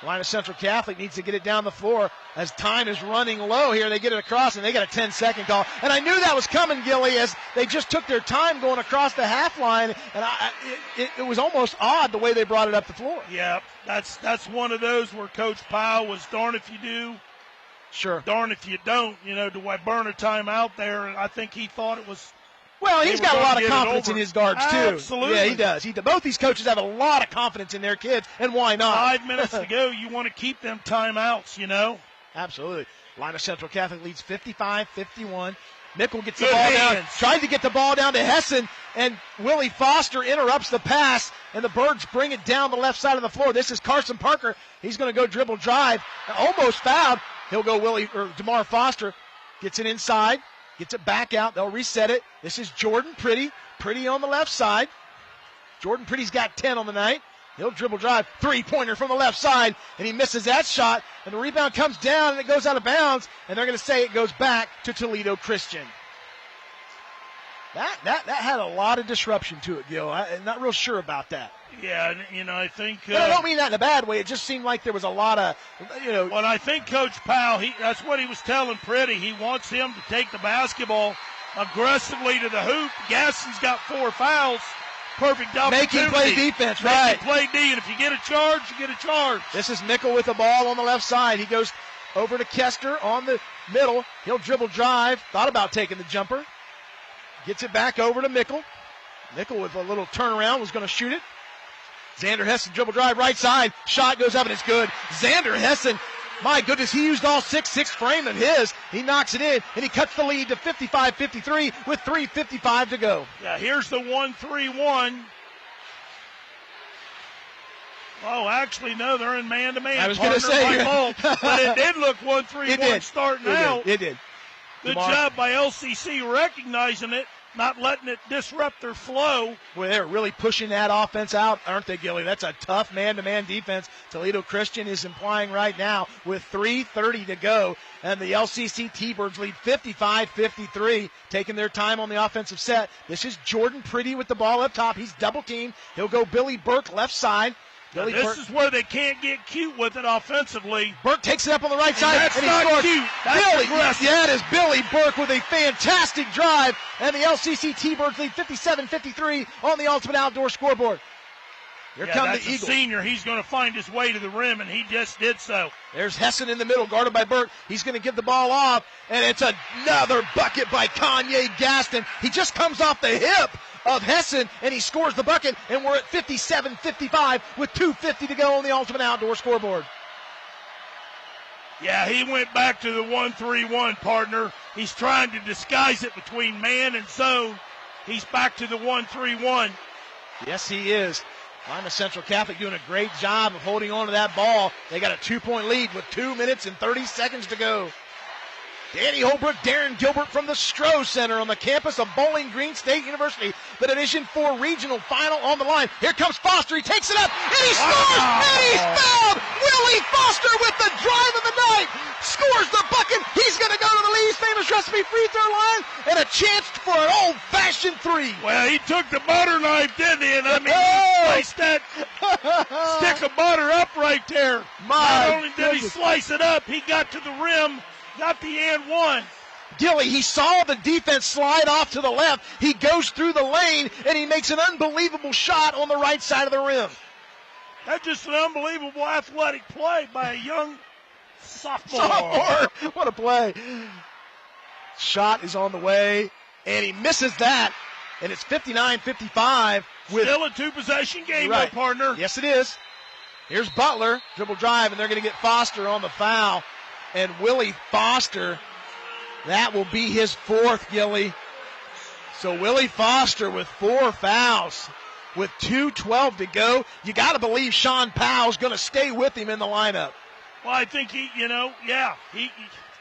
Atlanta Central Catholic needs to get it down the floor as time is running low here. They get it across, and they got a 10-second call. And I knew that was coming, Gilly, as they just took their time going across the half line. And it was almost odd the way they brought it up the floor. Yeah, that's one of those where Coach Powell was darn if you do, sure, darn if you don't, to burn a timeout there. And I think he thought it was. Well, he's got a lot of confidence in his guards, too. Absolutely. Yeah, he does. Both these coaches have a lot of confidence in their kids, and why not? 5 minutes to go. You want to keep them timeouts, Absolutely. Atlanta Central Catholic leads 55-51. Mickle gets the ball down, tried to get the ball down to Hessen, and Willie Foster interrupts the pass, and the Birds bring it down the left side of the floor. This is Carson Parker. He's going to go dribble drive. Almost fouled. He'll go DeMar Foster. Gets it inside. Gets it back out. They'll reset it. This is Jordan Pretty. Pretty on the left side. Jordan Pretty's got 10 on the night. He'll dribble drive. Three-pointer from the left side. And he misses that shot. And the rebound comes down and it goes out of bounds. And they're going to say it goes back to Toledo Christian. That had a lot of disruption to it, Gil. I'm not real sure about that. Yeah, I think. But I don't mean that in a bad way. It just seemed like there was a lot of, Well, I think Coach Powell, that's what he was telling Pretty. He wants him to take the basketball aggressively to the hoop. Gadsden's got 4 fouls. Perfect opportunity. Make him play defense, right. Make him play D, and if you get a charge, you get a charge. This is Mickle with the ball on the left side. He goes over to Kester on the middle. He'll dribble drive. Thought about taking the jumper. Gets it back over to Mickle. Mickle with a little turnaround was going to shoot it. Xander Hessen dribble drive right side. Shot goes up and it's good. Xander Hessen, my goodness, he used all 6'6" frame of his. He knocks it in and he cuts the lead to 55-53 with 3:55 to go. Yeah, here's the 1-3-1. Oh, actually, no, they're in man-to-man. I was going to say. But it did look 1-3-1 starting out. It did. Good job by LCC recognizing it, not letting it disrupt their flow. Well, they're really pushing that offense out, aren't they, Gilly? That's a tough man-to-man defense. Toledo Christian is implying right now with 3:30 to go. And the LCC T-Birds lead 55-53, taking their time on the offensive set. This is Jordan Pretty with the ball up top. He's double-teamed. He'll go Billy Burke left side. This is where they can't get cute with it offensively. Burke takes it up on the right side, and he not scores. Cute. That's aggressive. Yeah, it is Billy Burke with a fantastic drive, and the LCC T-Birds lead 57-53 on the Ultimate Outdoor scoreboard. Here come the Eagles. Senior. He's going to find his way to the rim, and he just did so. There's Hessen in the middle, guarded by Burke. He's going to give the ball off, and it's another bucket by Kanye Gaston. He just comes off the hip of Hessen, and he scores the bucket, and we're at 57-55 with 2:50 to go on the Ultimate Outdoor scoreboard. Yeah, he went back to the 1-3-1, partner. He's trying to disguise it between man and zone. He's back to the 1-3-1. Yes, he is. Lima Central Catholic doing a great job of holding on to that ball. They got a 2-point lead with 2 minutes and 30 seconds to go. Danny Holbrook, Darren Gilbert from the Stroh Center on the campus of Bowling Green State University. The Division IV regional final on the line. Here comes Foster. He takes it up, and he scores, and he's fouled. Willie Foster with the drive of the night. Scores the bucket. He's going to go to the Lee's Famous Recipe free throw line, and a chance for an old-fashioned three. Well, he took the butter knife, didn't he? And he sliced that stick of butter up right there. Not only did he slice it up, he got to the rim. Got the and one. Gilly, he saw the defense slide off to the left. He goes through the lane, and he makes an unbelievable shot on the right side of the rim. That's just an unbelievable athletic play by a young sophomore. What a play. Shot is on the way, and he misses that, and it's 59-55. Still a two-possession game, right, partner. Yes, it is. Here's Butler, dribble drive, and they're going to get Foster on the foul. And Willie Foster, that will be his fourth, Gilly. So Willie Foster with 4 fouls with 2:12 to go. You got to believe Sean Powell's going to stay with him in the lineup. Well, I think he And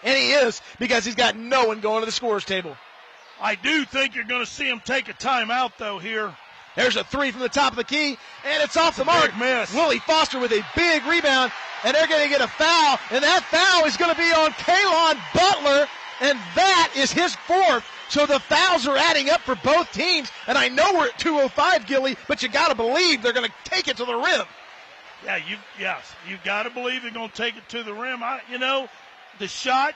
he is, because he's got no one going to the scorer's table. I do think you're going to see him take a timeout, though, here. There's a three from the top of the key, and it's off the mark. Big miss. Willie Foster with a big rebound, and they're going to get a foul, and that foul is going to be on Kaylon Butler, and that is his fourth. So the fouls are adding up for both teams, and I know we're at 2:05, Gilly, but you got to believe they're going to take it to the rim. You've got to believe they're going to take it to the rim. The shot,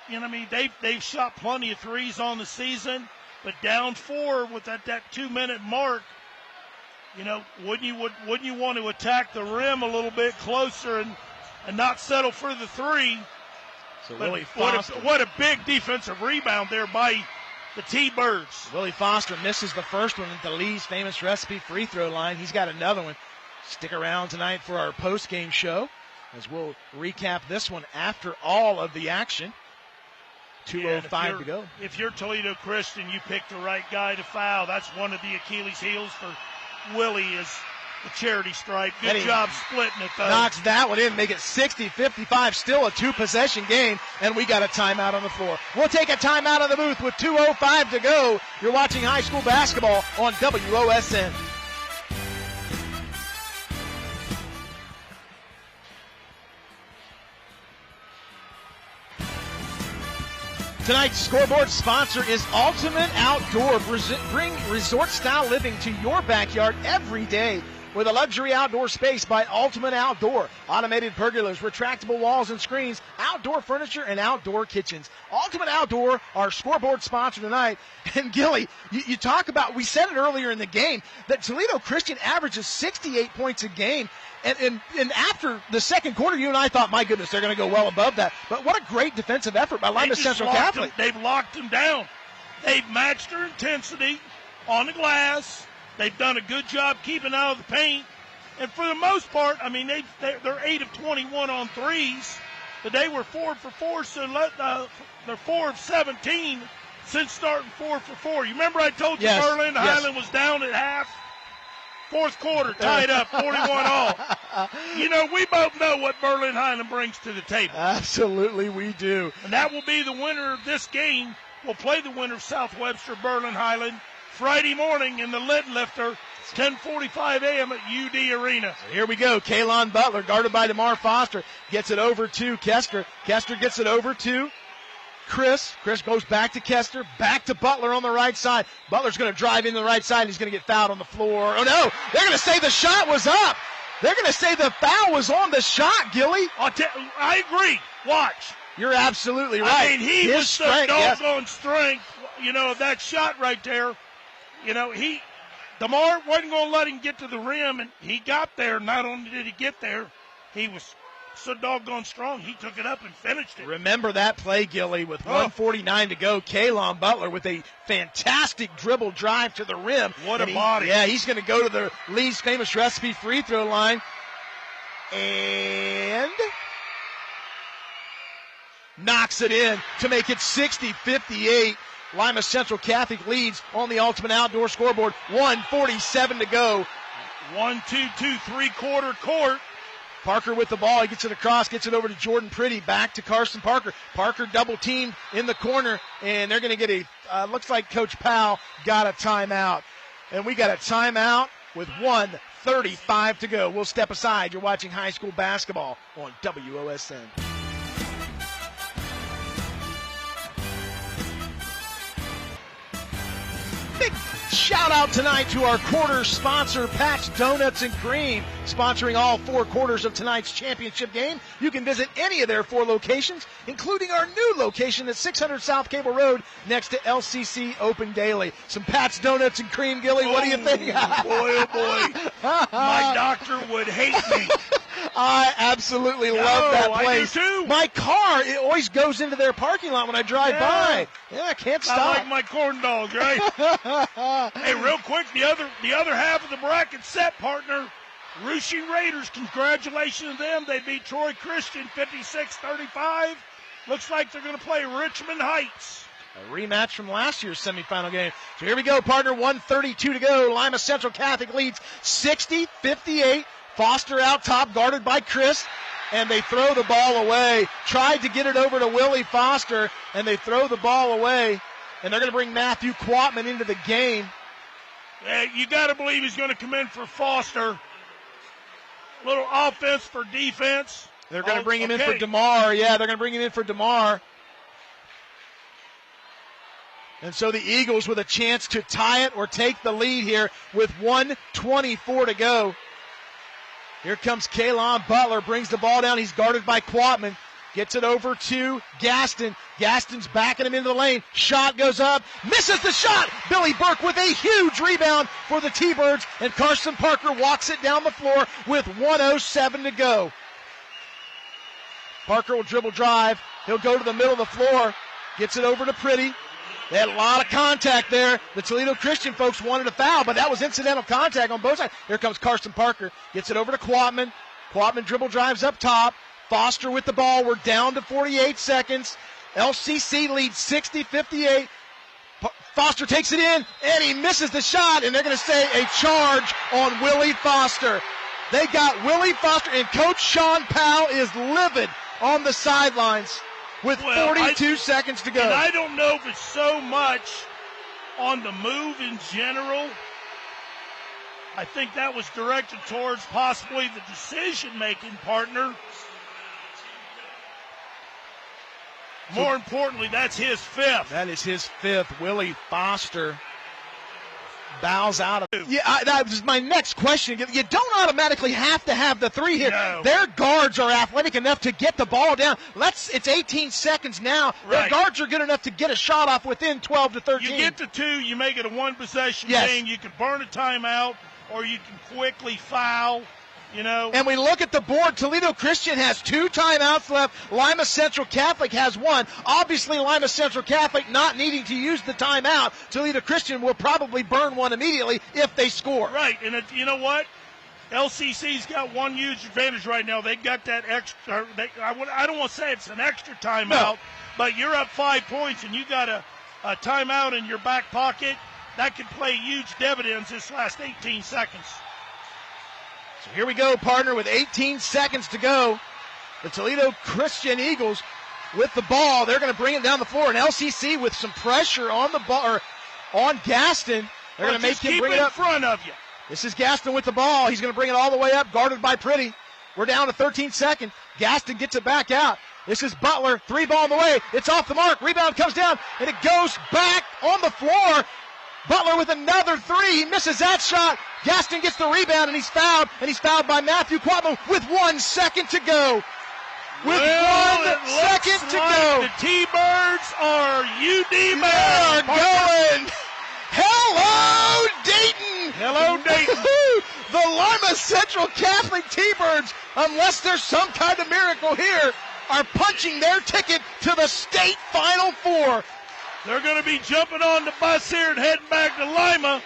they've shot plenty of threes on the season, but down 4 with that 2-minute mark, wouldn't you want to attack the rim a little bit closer and not settle for the 3? So but Willie Foster. What a big defensive rebound there by the T-Birds. Willie Foster misses the first one at the Lee's famous recipe free throw line. He's got another one. Stick around tonight for our post-game show as we'll recap this one after all of the action. 2:05 to go. If you're Toledo Christian, you pick the right guy to foul. That's one of the Achilles heels for Willie is the charity stripe. Good job splitting it, though. Knocks that one in, make it 60-55, still a 2-possession game, and we got a timeout on the floor. We'll take a timeout on the booth with 2:05 to go. You're watching high school basketball on WOSN. Tonight's scoreboard sponsor is Ultimate Outdoor. Bring resort-style living to your backyard every day with a luxury outdoor space by Ultimate Outdoor. Automated pergolas, retractable walls and screens, outdoor furniture, and outdoor kitchens. Ultimate Outdoor, our scoreboard sponsor tonight. And Gilly, you talk about, we said it earlier in the game, that Toledo Christian averages 68 points a game. And after the second quarter, you and I thought, my goodness, they're going to go well above that. But what a great defensive effort by Lima Central Catholic. They've locked them down. They've matched their intensity on the glass. They've done a good job keeping out of the paint. And for the most part, they're 8 of 21 on threes. But they were 4 for 4, so they're 4 of 17 since starting 4 for 4. You remember I told you Berlin Highland was down at half? Fourth quarter, tied up, 41 all. We both know what Berlin Highland brings to the table. Absolutely, we do. And that will be the winner of this game. We'll play the winner of South Webster Berlin Highland Friday morning in the Lid Lifter, 10:45 a.m. at UD Arena. So here we go. Kaylon Butler, guarded by DeMar Foster, gets it over to Kester. Kester gets it over to Chris. Chris goes back to Kester, back to Butler on the right side. Butler's going to drive in the right side. He's going to get fouled on the floor. Oh, no. They're going to say the shot was up. They're going to say the foul was on the shot, Gilly. I agree. Watch. You're absolutely right. He was the doggone strength, of that shot right there. DeMar wasn't going to let him get to the rim, and he got there. Not only did he get there, he was so doggone strong, he took it up and finished it. Remember that play, Gilly, with 1:49 to go. Kaylon Butler with a fantastic dribble drive to the rim. What a body. Yeah, he's going to go to the Lee's famous recipe free throw line. And knocks it in to make it 60-58. Lima Central Catholic leads on the Ultimate Outdoor scoreboard. 1:47 to go. 1-2-2 3/4 court. Parker with the ball. He gets it across, gets it over to Jordan Pretty. Back to Carson Parker. Parker double teamed in the corner, and they're going to get looks like Coach Powell got a timeout. And we got a timeout with 1:35 to go. We'll step aside. You're watching high school basketball on WOSN. Big shout out tonight to our quarter sponsor, Pat's Donuts and Cream, sponsoring all 4 quarters of tonight's championship game. You can visit any of their 4 locations, including our new location at 600 South Cable Road next to LCC Open Daily. Some Pat's Donuts and Cream, Gilly, what do you think? Boy, my doctor would hate me. I absolutely love that place. I do too. My car, it always goes into their parking lot when I drive by. Yeah, I can't stop. I like my corn dogs, right? Hey, real quick, the other half of the bracket set, partner, Rushing Raiders. Congratulations to them. They beat Troy Christian 56-35. Looks like they're going to play Richmond Heights. A rematch from last year's semifinal game. So here we go, partner. 1:32 to go. Lima Central Catholic leads 60-58. Foster out top, guarded by Chris, and they throw the ball away. Tried to get it over to Willie Foster, and they throw the ball away. And they're going to bring Matthew Quatman into the game. You got to believe he's going to come in for Foster. A little offense for defense. They're going to bring him in for DeMar. Yeah, they're going to bring him in for DeMar. And so the Eagles with a chance to tie it or take the lead here with 1:24 to go. Here comes Kaylon Butler, brings the ball down. He's guarded by Quatman. Gets it over to Gaston. Gaston's backing him into the lane. Shot goes up. Misses the shot. Billy Burke with a huge rebound for the T-Birds. And Carson Parker walks it down the floor with 1:07 to go. Parker will dribble drive. He'll go to the middle of the floor. Gets it over to Pretty. They had a lot of contact there. The Toledo Christian folks wanted a foul, but that was incidental contact on both sides. Here comes Carson Parker. Gets it over to Quatman. Quatman dribble drives up top. Foster with the ball. We're down to 48 seconds. LCC leads 60-58. Foster takes it in, and he misses the shot, and they're going to say a charge on Willie Foster. They got Willie Foster, and Coach Sean Powell is livid on the sidelines with 42 seconds to go. And I don't know if it's so much on the move in general. I think that was directed towards possibly the decision-making partner. More importantly, that's his fifth. That is his fifth. Willie Foster bows out of it. Yeah, that was my next question. You don't automatically have to have the three here. No. Their guards are athletic enough to get the ball down. It's 18 seconds now. Right. Their guards are good enough to get a shot off within 12 to 13. You get to two, you make it a one-possession game. You can burn a timeout, or you can quickly foul. And we look at the board. Toledo Christian has 2 timeouts left. Lima Central Catholic has 1. Obviously, Lima Central Catholic not needing to use the timeout. Toledo Christian will probably burn one immediately if they score. Right, and you know what? LCC's got one huge advantage right now. They got that extra. I don't want to say it's an extra timeout, but you're up 5 points and you got a timeout in your back pocket. That could play huge dividends this last 18 seconds. So here we go, partner, with 18 seconds to go. The Toledo Christian Eagles with the ball. They're going to bring it down the floor. And LCC with some pressure on the ball, or on Gaston. They're going to make him bring it up in front of you. This is Gaston with the ball. He's going to bring it all the way up, guarded by Pretty. We're down to 13 seconds. Gaston gets it back out. This is Butler. 3-ball on the way. It's off the mark. Rebound comes down, and it goes back on the floor. Butler with another 3. He misses that shot. Gaston gets the rebound, and he's fouled by Matthew Quatman with 1 second to go. With 1 second to go. The T-Birds are UD bound. They're going. Hello, Dayton. Hello, Dayton. The Lima Central Catholic T-Birds, unless there's some kind of miracle here, are punching their ticket to the state Final Four. They're going to be jumping on the bus here and heading back to Lima.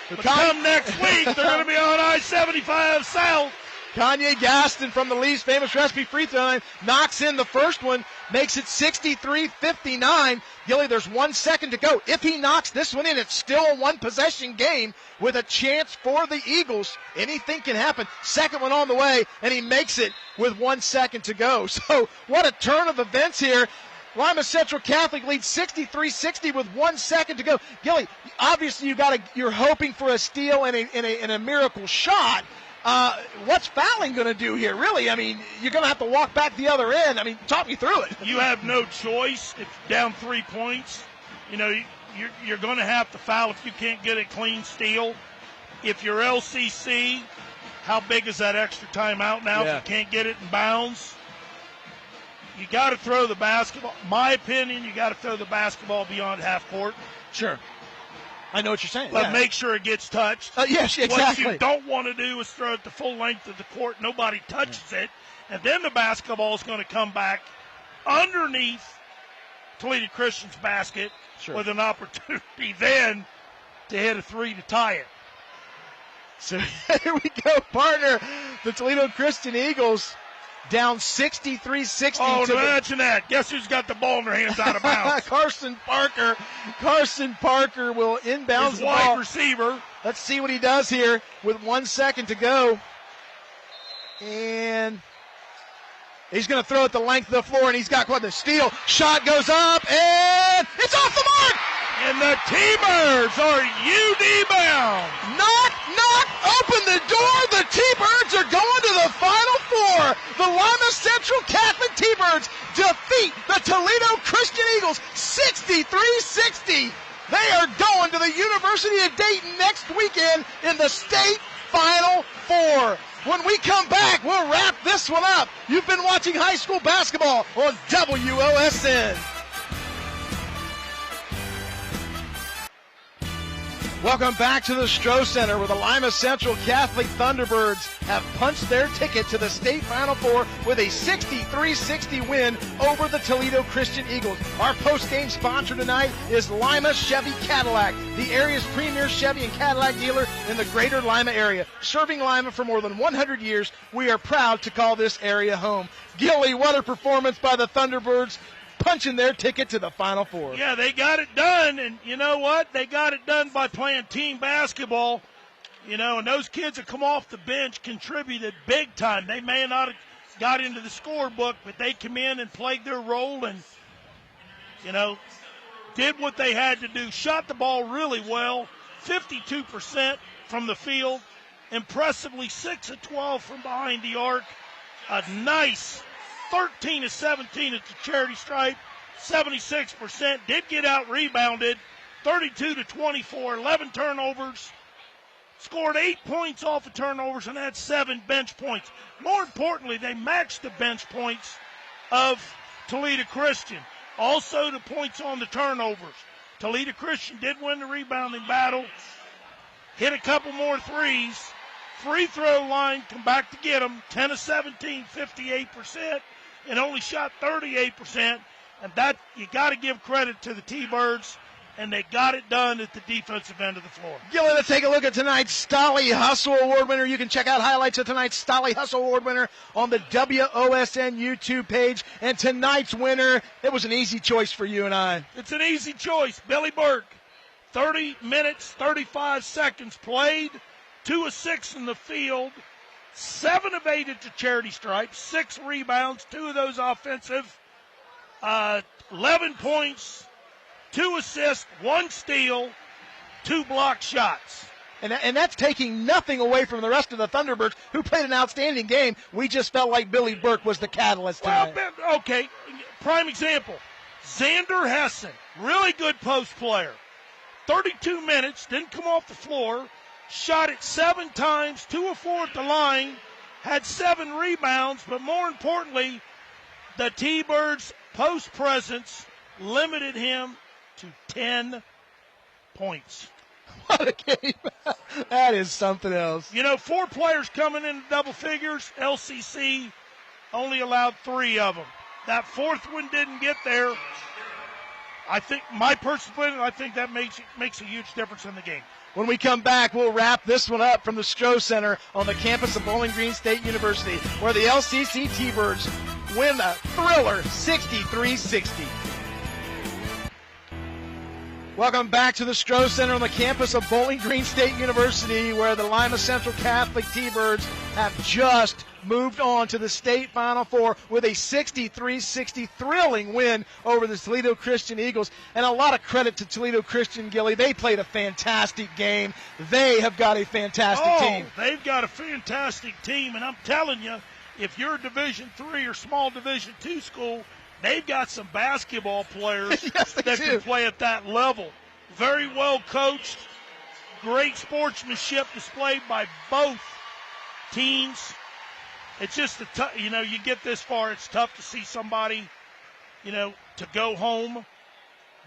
But come next week, they're going to be on I-75 South. Kanye Gaston from the Lee's Famous Recipe free throw line knocks in the first one, makes it 63-59. Gilly, there's 1 second to go. If he knocks this one in, it's still a one-possession game with a chance for the Eagles. Anything can happen. Second one on the way, and he makes it with 1 second to go. So what a turn of events here. Lima Central Catholic leads 63-60 with 1 second to go. Gilly, obviously you're hoping for a steal and a miracle shot. What's fouling going to do here? Really, I mean, you're going to have to walk back the other end. I mean, talk me through it. You have no choice. If you're down 3 points, you're going to have to foul if you can't get a clean steal. If you're LCC, how big is that extra timeout now if you can't get it in bounds? You got to throw the basketball. My opinion, you got to throw the basketball beyond half court. Sure. I know what you're saying. But make sure it gets touched. Yes, exactly. What you don't want to do is throw it the full length of the court. Nobody touches it. And then the basketball is going to come back underneath Toledo Christian's basket with an opportunity then to hit a 3 to tie it. So here we go, partner. The Toledo Christian Eagles down 63-60. Oh, imagine that. Guess who's got the ball in their hands out of bounds? Carson Parker. Carson Parker will inbound the wide ball. Receiver. Let's see what he does here with 1 second to go. And he's going to throw it the length of the floor, and he's got quite the steal. Shot goes up, and it's off the mark! And the T-Birds are UD bound. Knock, knock, open the door. The T-Birds are going to the Final Four. The Lima Central Catholic T-Birds defeat the Toledo Christian Eagles 63-60. They are going to the University of Dayton next weekend in the state Final Four. When we come back, we'll wrap this one up. You've been watching high school basketball on WOSN. Welcome back to the Stroh Center, where the Lima Central Catholic Thunderbirds have punched their ticket to the state Final Four with a 63-60 win over the Toledo Christian Eagles. Our post-game sponsor tonight is Lima Chevy Cadillac, the area's premier Chevy and Cadillac dealer in the greater Lima area. Serving Lima for more than 100 years, we are proud to call this area home. Gilly, what a performance by the Thunderbirds, punching their ticket to the Final Four. Yeah, they got it done, and you know what? They got it done by playing team basketball, and those kids that come off the bench contributed big time. They may not have got into the scorebook, but they come in and played their role and, did what they had to do. Shot the ball really well, 52% from the field, impressively 6 of 12 from behind the arc, a nice 13 of 17 at the charity stripe, 76%. Did get out rebounded, 32 to 24, 11 turnovers. Scored 8 points off of turnovers and had 7 bench points. More importantly, they matched the bench points of Toledo Christian. Also the points on the turnovers. Toledo Christian did win the rebounding battle. Hit a couple more threes. Free throw line, come back to get them. 10 of 17, 58%. And only shot 38%, and that you got to give credit to the T-Birds, and they got it done at the defensive end of the floor. Gilly, let's take a look at tonight's Stolly Hustle Award winner. You can check out highlights of tonight's Stolly Hustle Award winner on the WOSN YouTube page. And tonight's winner, it was an easy choice for you and I. It's an easy choice. Billy Burke, 30 minutes, 35 seconds played, 2 of 6 in the field, 7 of 8 at the charity stripe, 6 rebounds, 2 of those offensive, 11 points, 2 assists, 1 steal, 2 block shots. And that's taking nothing away from the rest of the Thunderbirds, who played an outstanding game. We just felt like Billy Burke was the catalyst tonight. Well, okay, prime example. Xander Hessen, really good post player. 32 minutes, didn't come off the floor. Shot it 7 times, 2 of 4 at the line, had 7 rebounds, but more importantly, the T-Birds' post presence limited him to 10 points. What a game. That is something else. 4 players coming in double figures. LCC only allowed 3 of them. That 4th one didn't get there. I think, my personal opinion, I think that makes a huge difference in the game. When we come back, we'll wrap this one up from the Stroh Center on the campus of Bowling Green State University, where the LCC T-Birds win a thriller 63-60. Welcome back to the Stroh Center on the campus of Bowling Green State University, where the Lima Central Catholic T-Birds have just moved on to the state Final Four with a 63-60 thrilling win over the Toledo Christian Eagles. And a lot of credit to Toledo Christian, Gilly. They played a fantastic game. They have got a fantastic team. They've got a fantastic team, and I'm telling you, if you're a Division III or small Division II school, they've got some basketball players yes, that can play at that level. Very well coached, great sportsmanship displayed by both teams. It's just you get this far, it's tough to see somebody, to go home.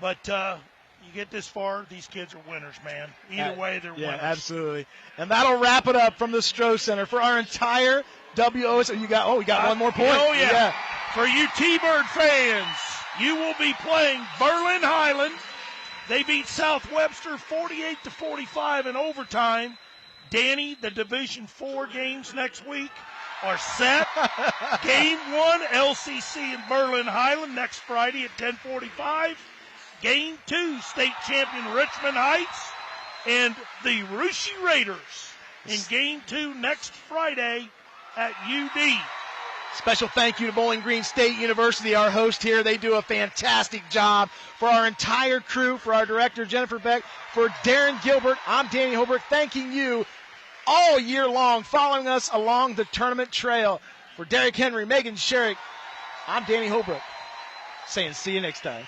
But you get this far, these kids are winners, man. Either way, they're winners. Yeah, absolutely. And that'll wrap it up from the Stroh Center for our entire WOSN. We got one more point. Oh, yeah. For you T-Bird fans, you will be playing Berlin Highland. They beat South Webster 48-45 in overtime. Danny, the Division IV games next week are set. Game 1, LCC in Berlin Highland next Friday at 10:45. Game 2, state champion Richmond Heights and the Russia Raiders in Game 2 next Friday at UD. Special thank you to Bowling Green State University, our host here. They do a fantastic job. For our entire crew, for our director, Jennifer Beck, for Darren Gilbert, I'm Danny Holbrook, thanking you all year long, following us along the tournament trail. For Derek Henry, Megan Sherrick, I'm Danny Holbrook, saying see you next time.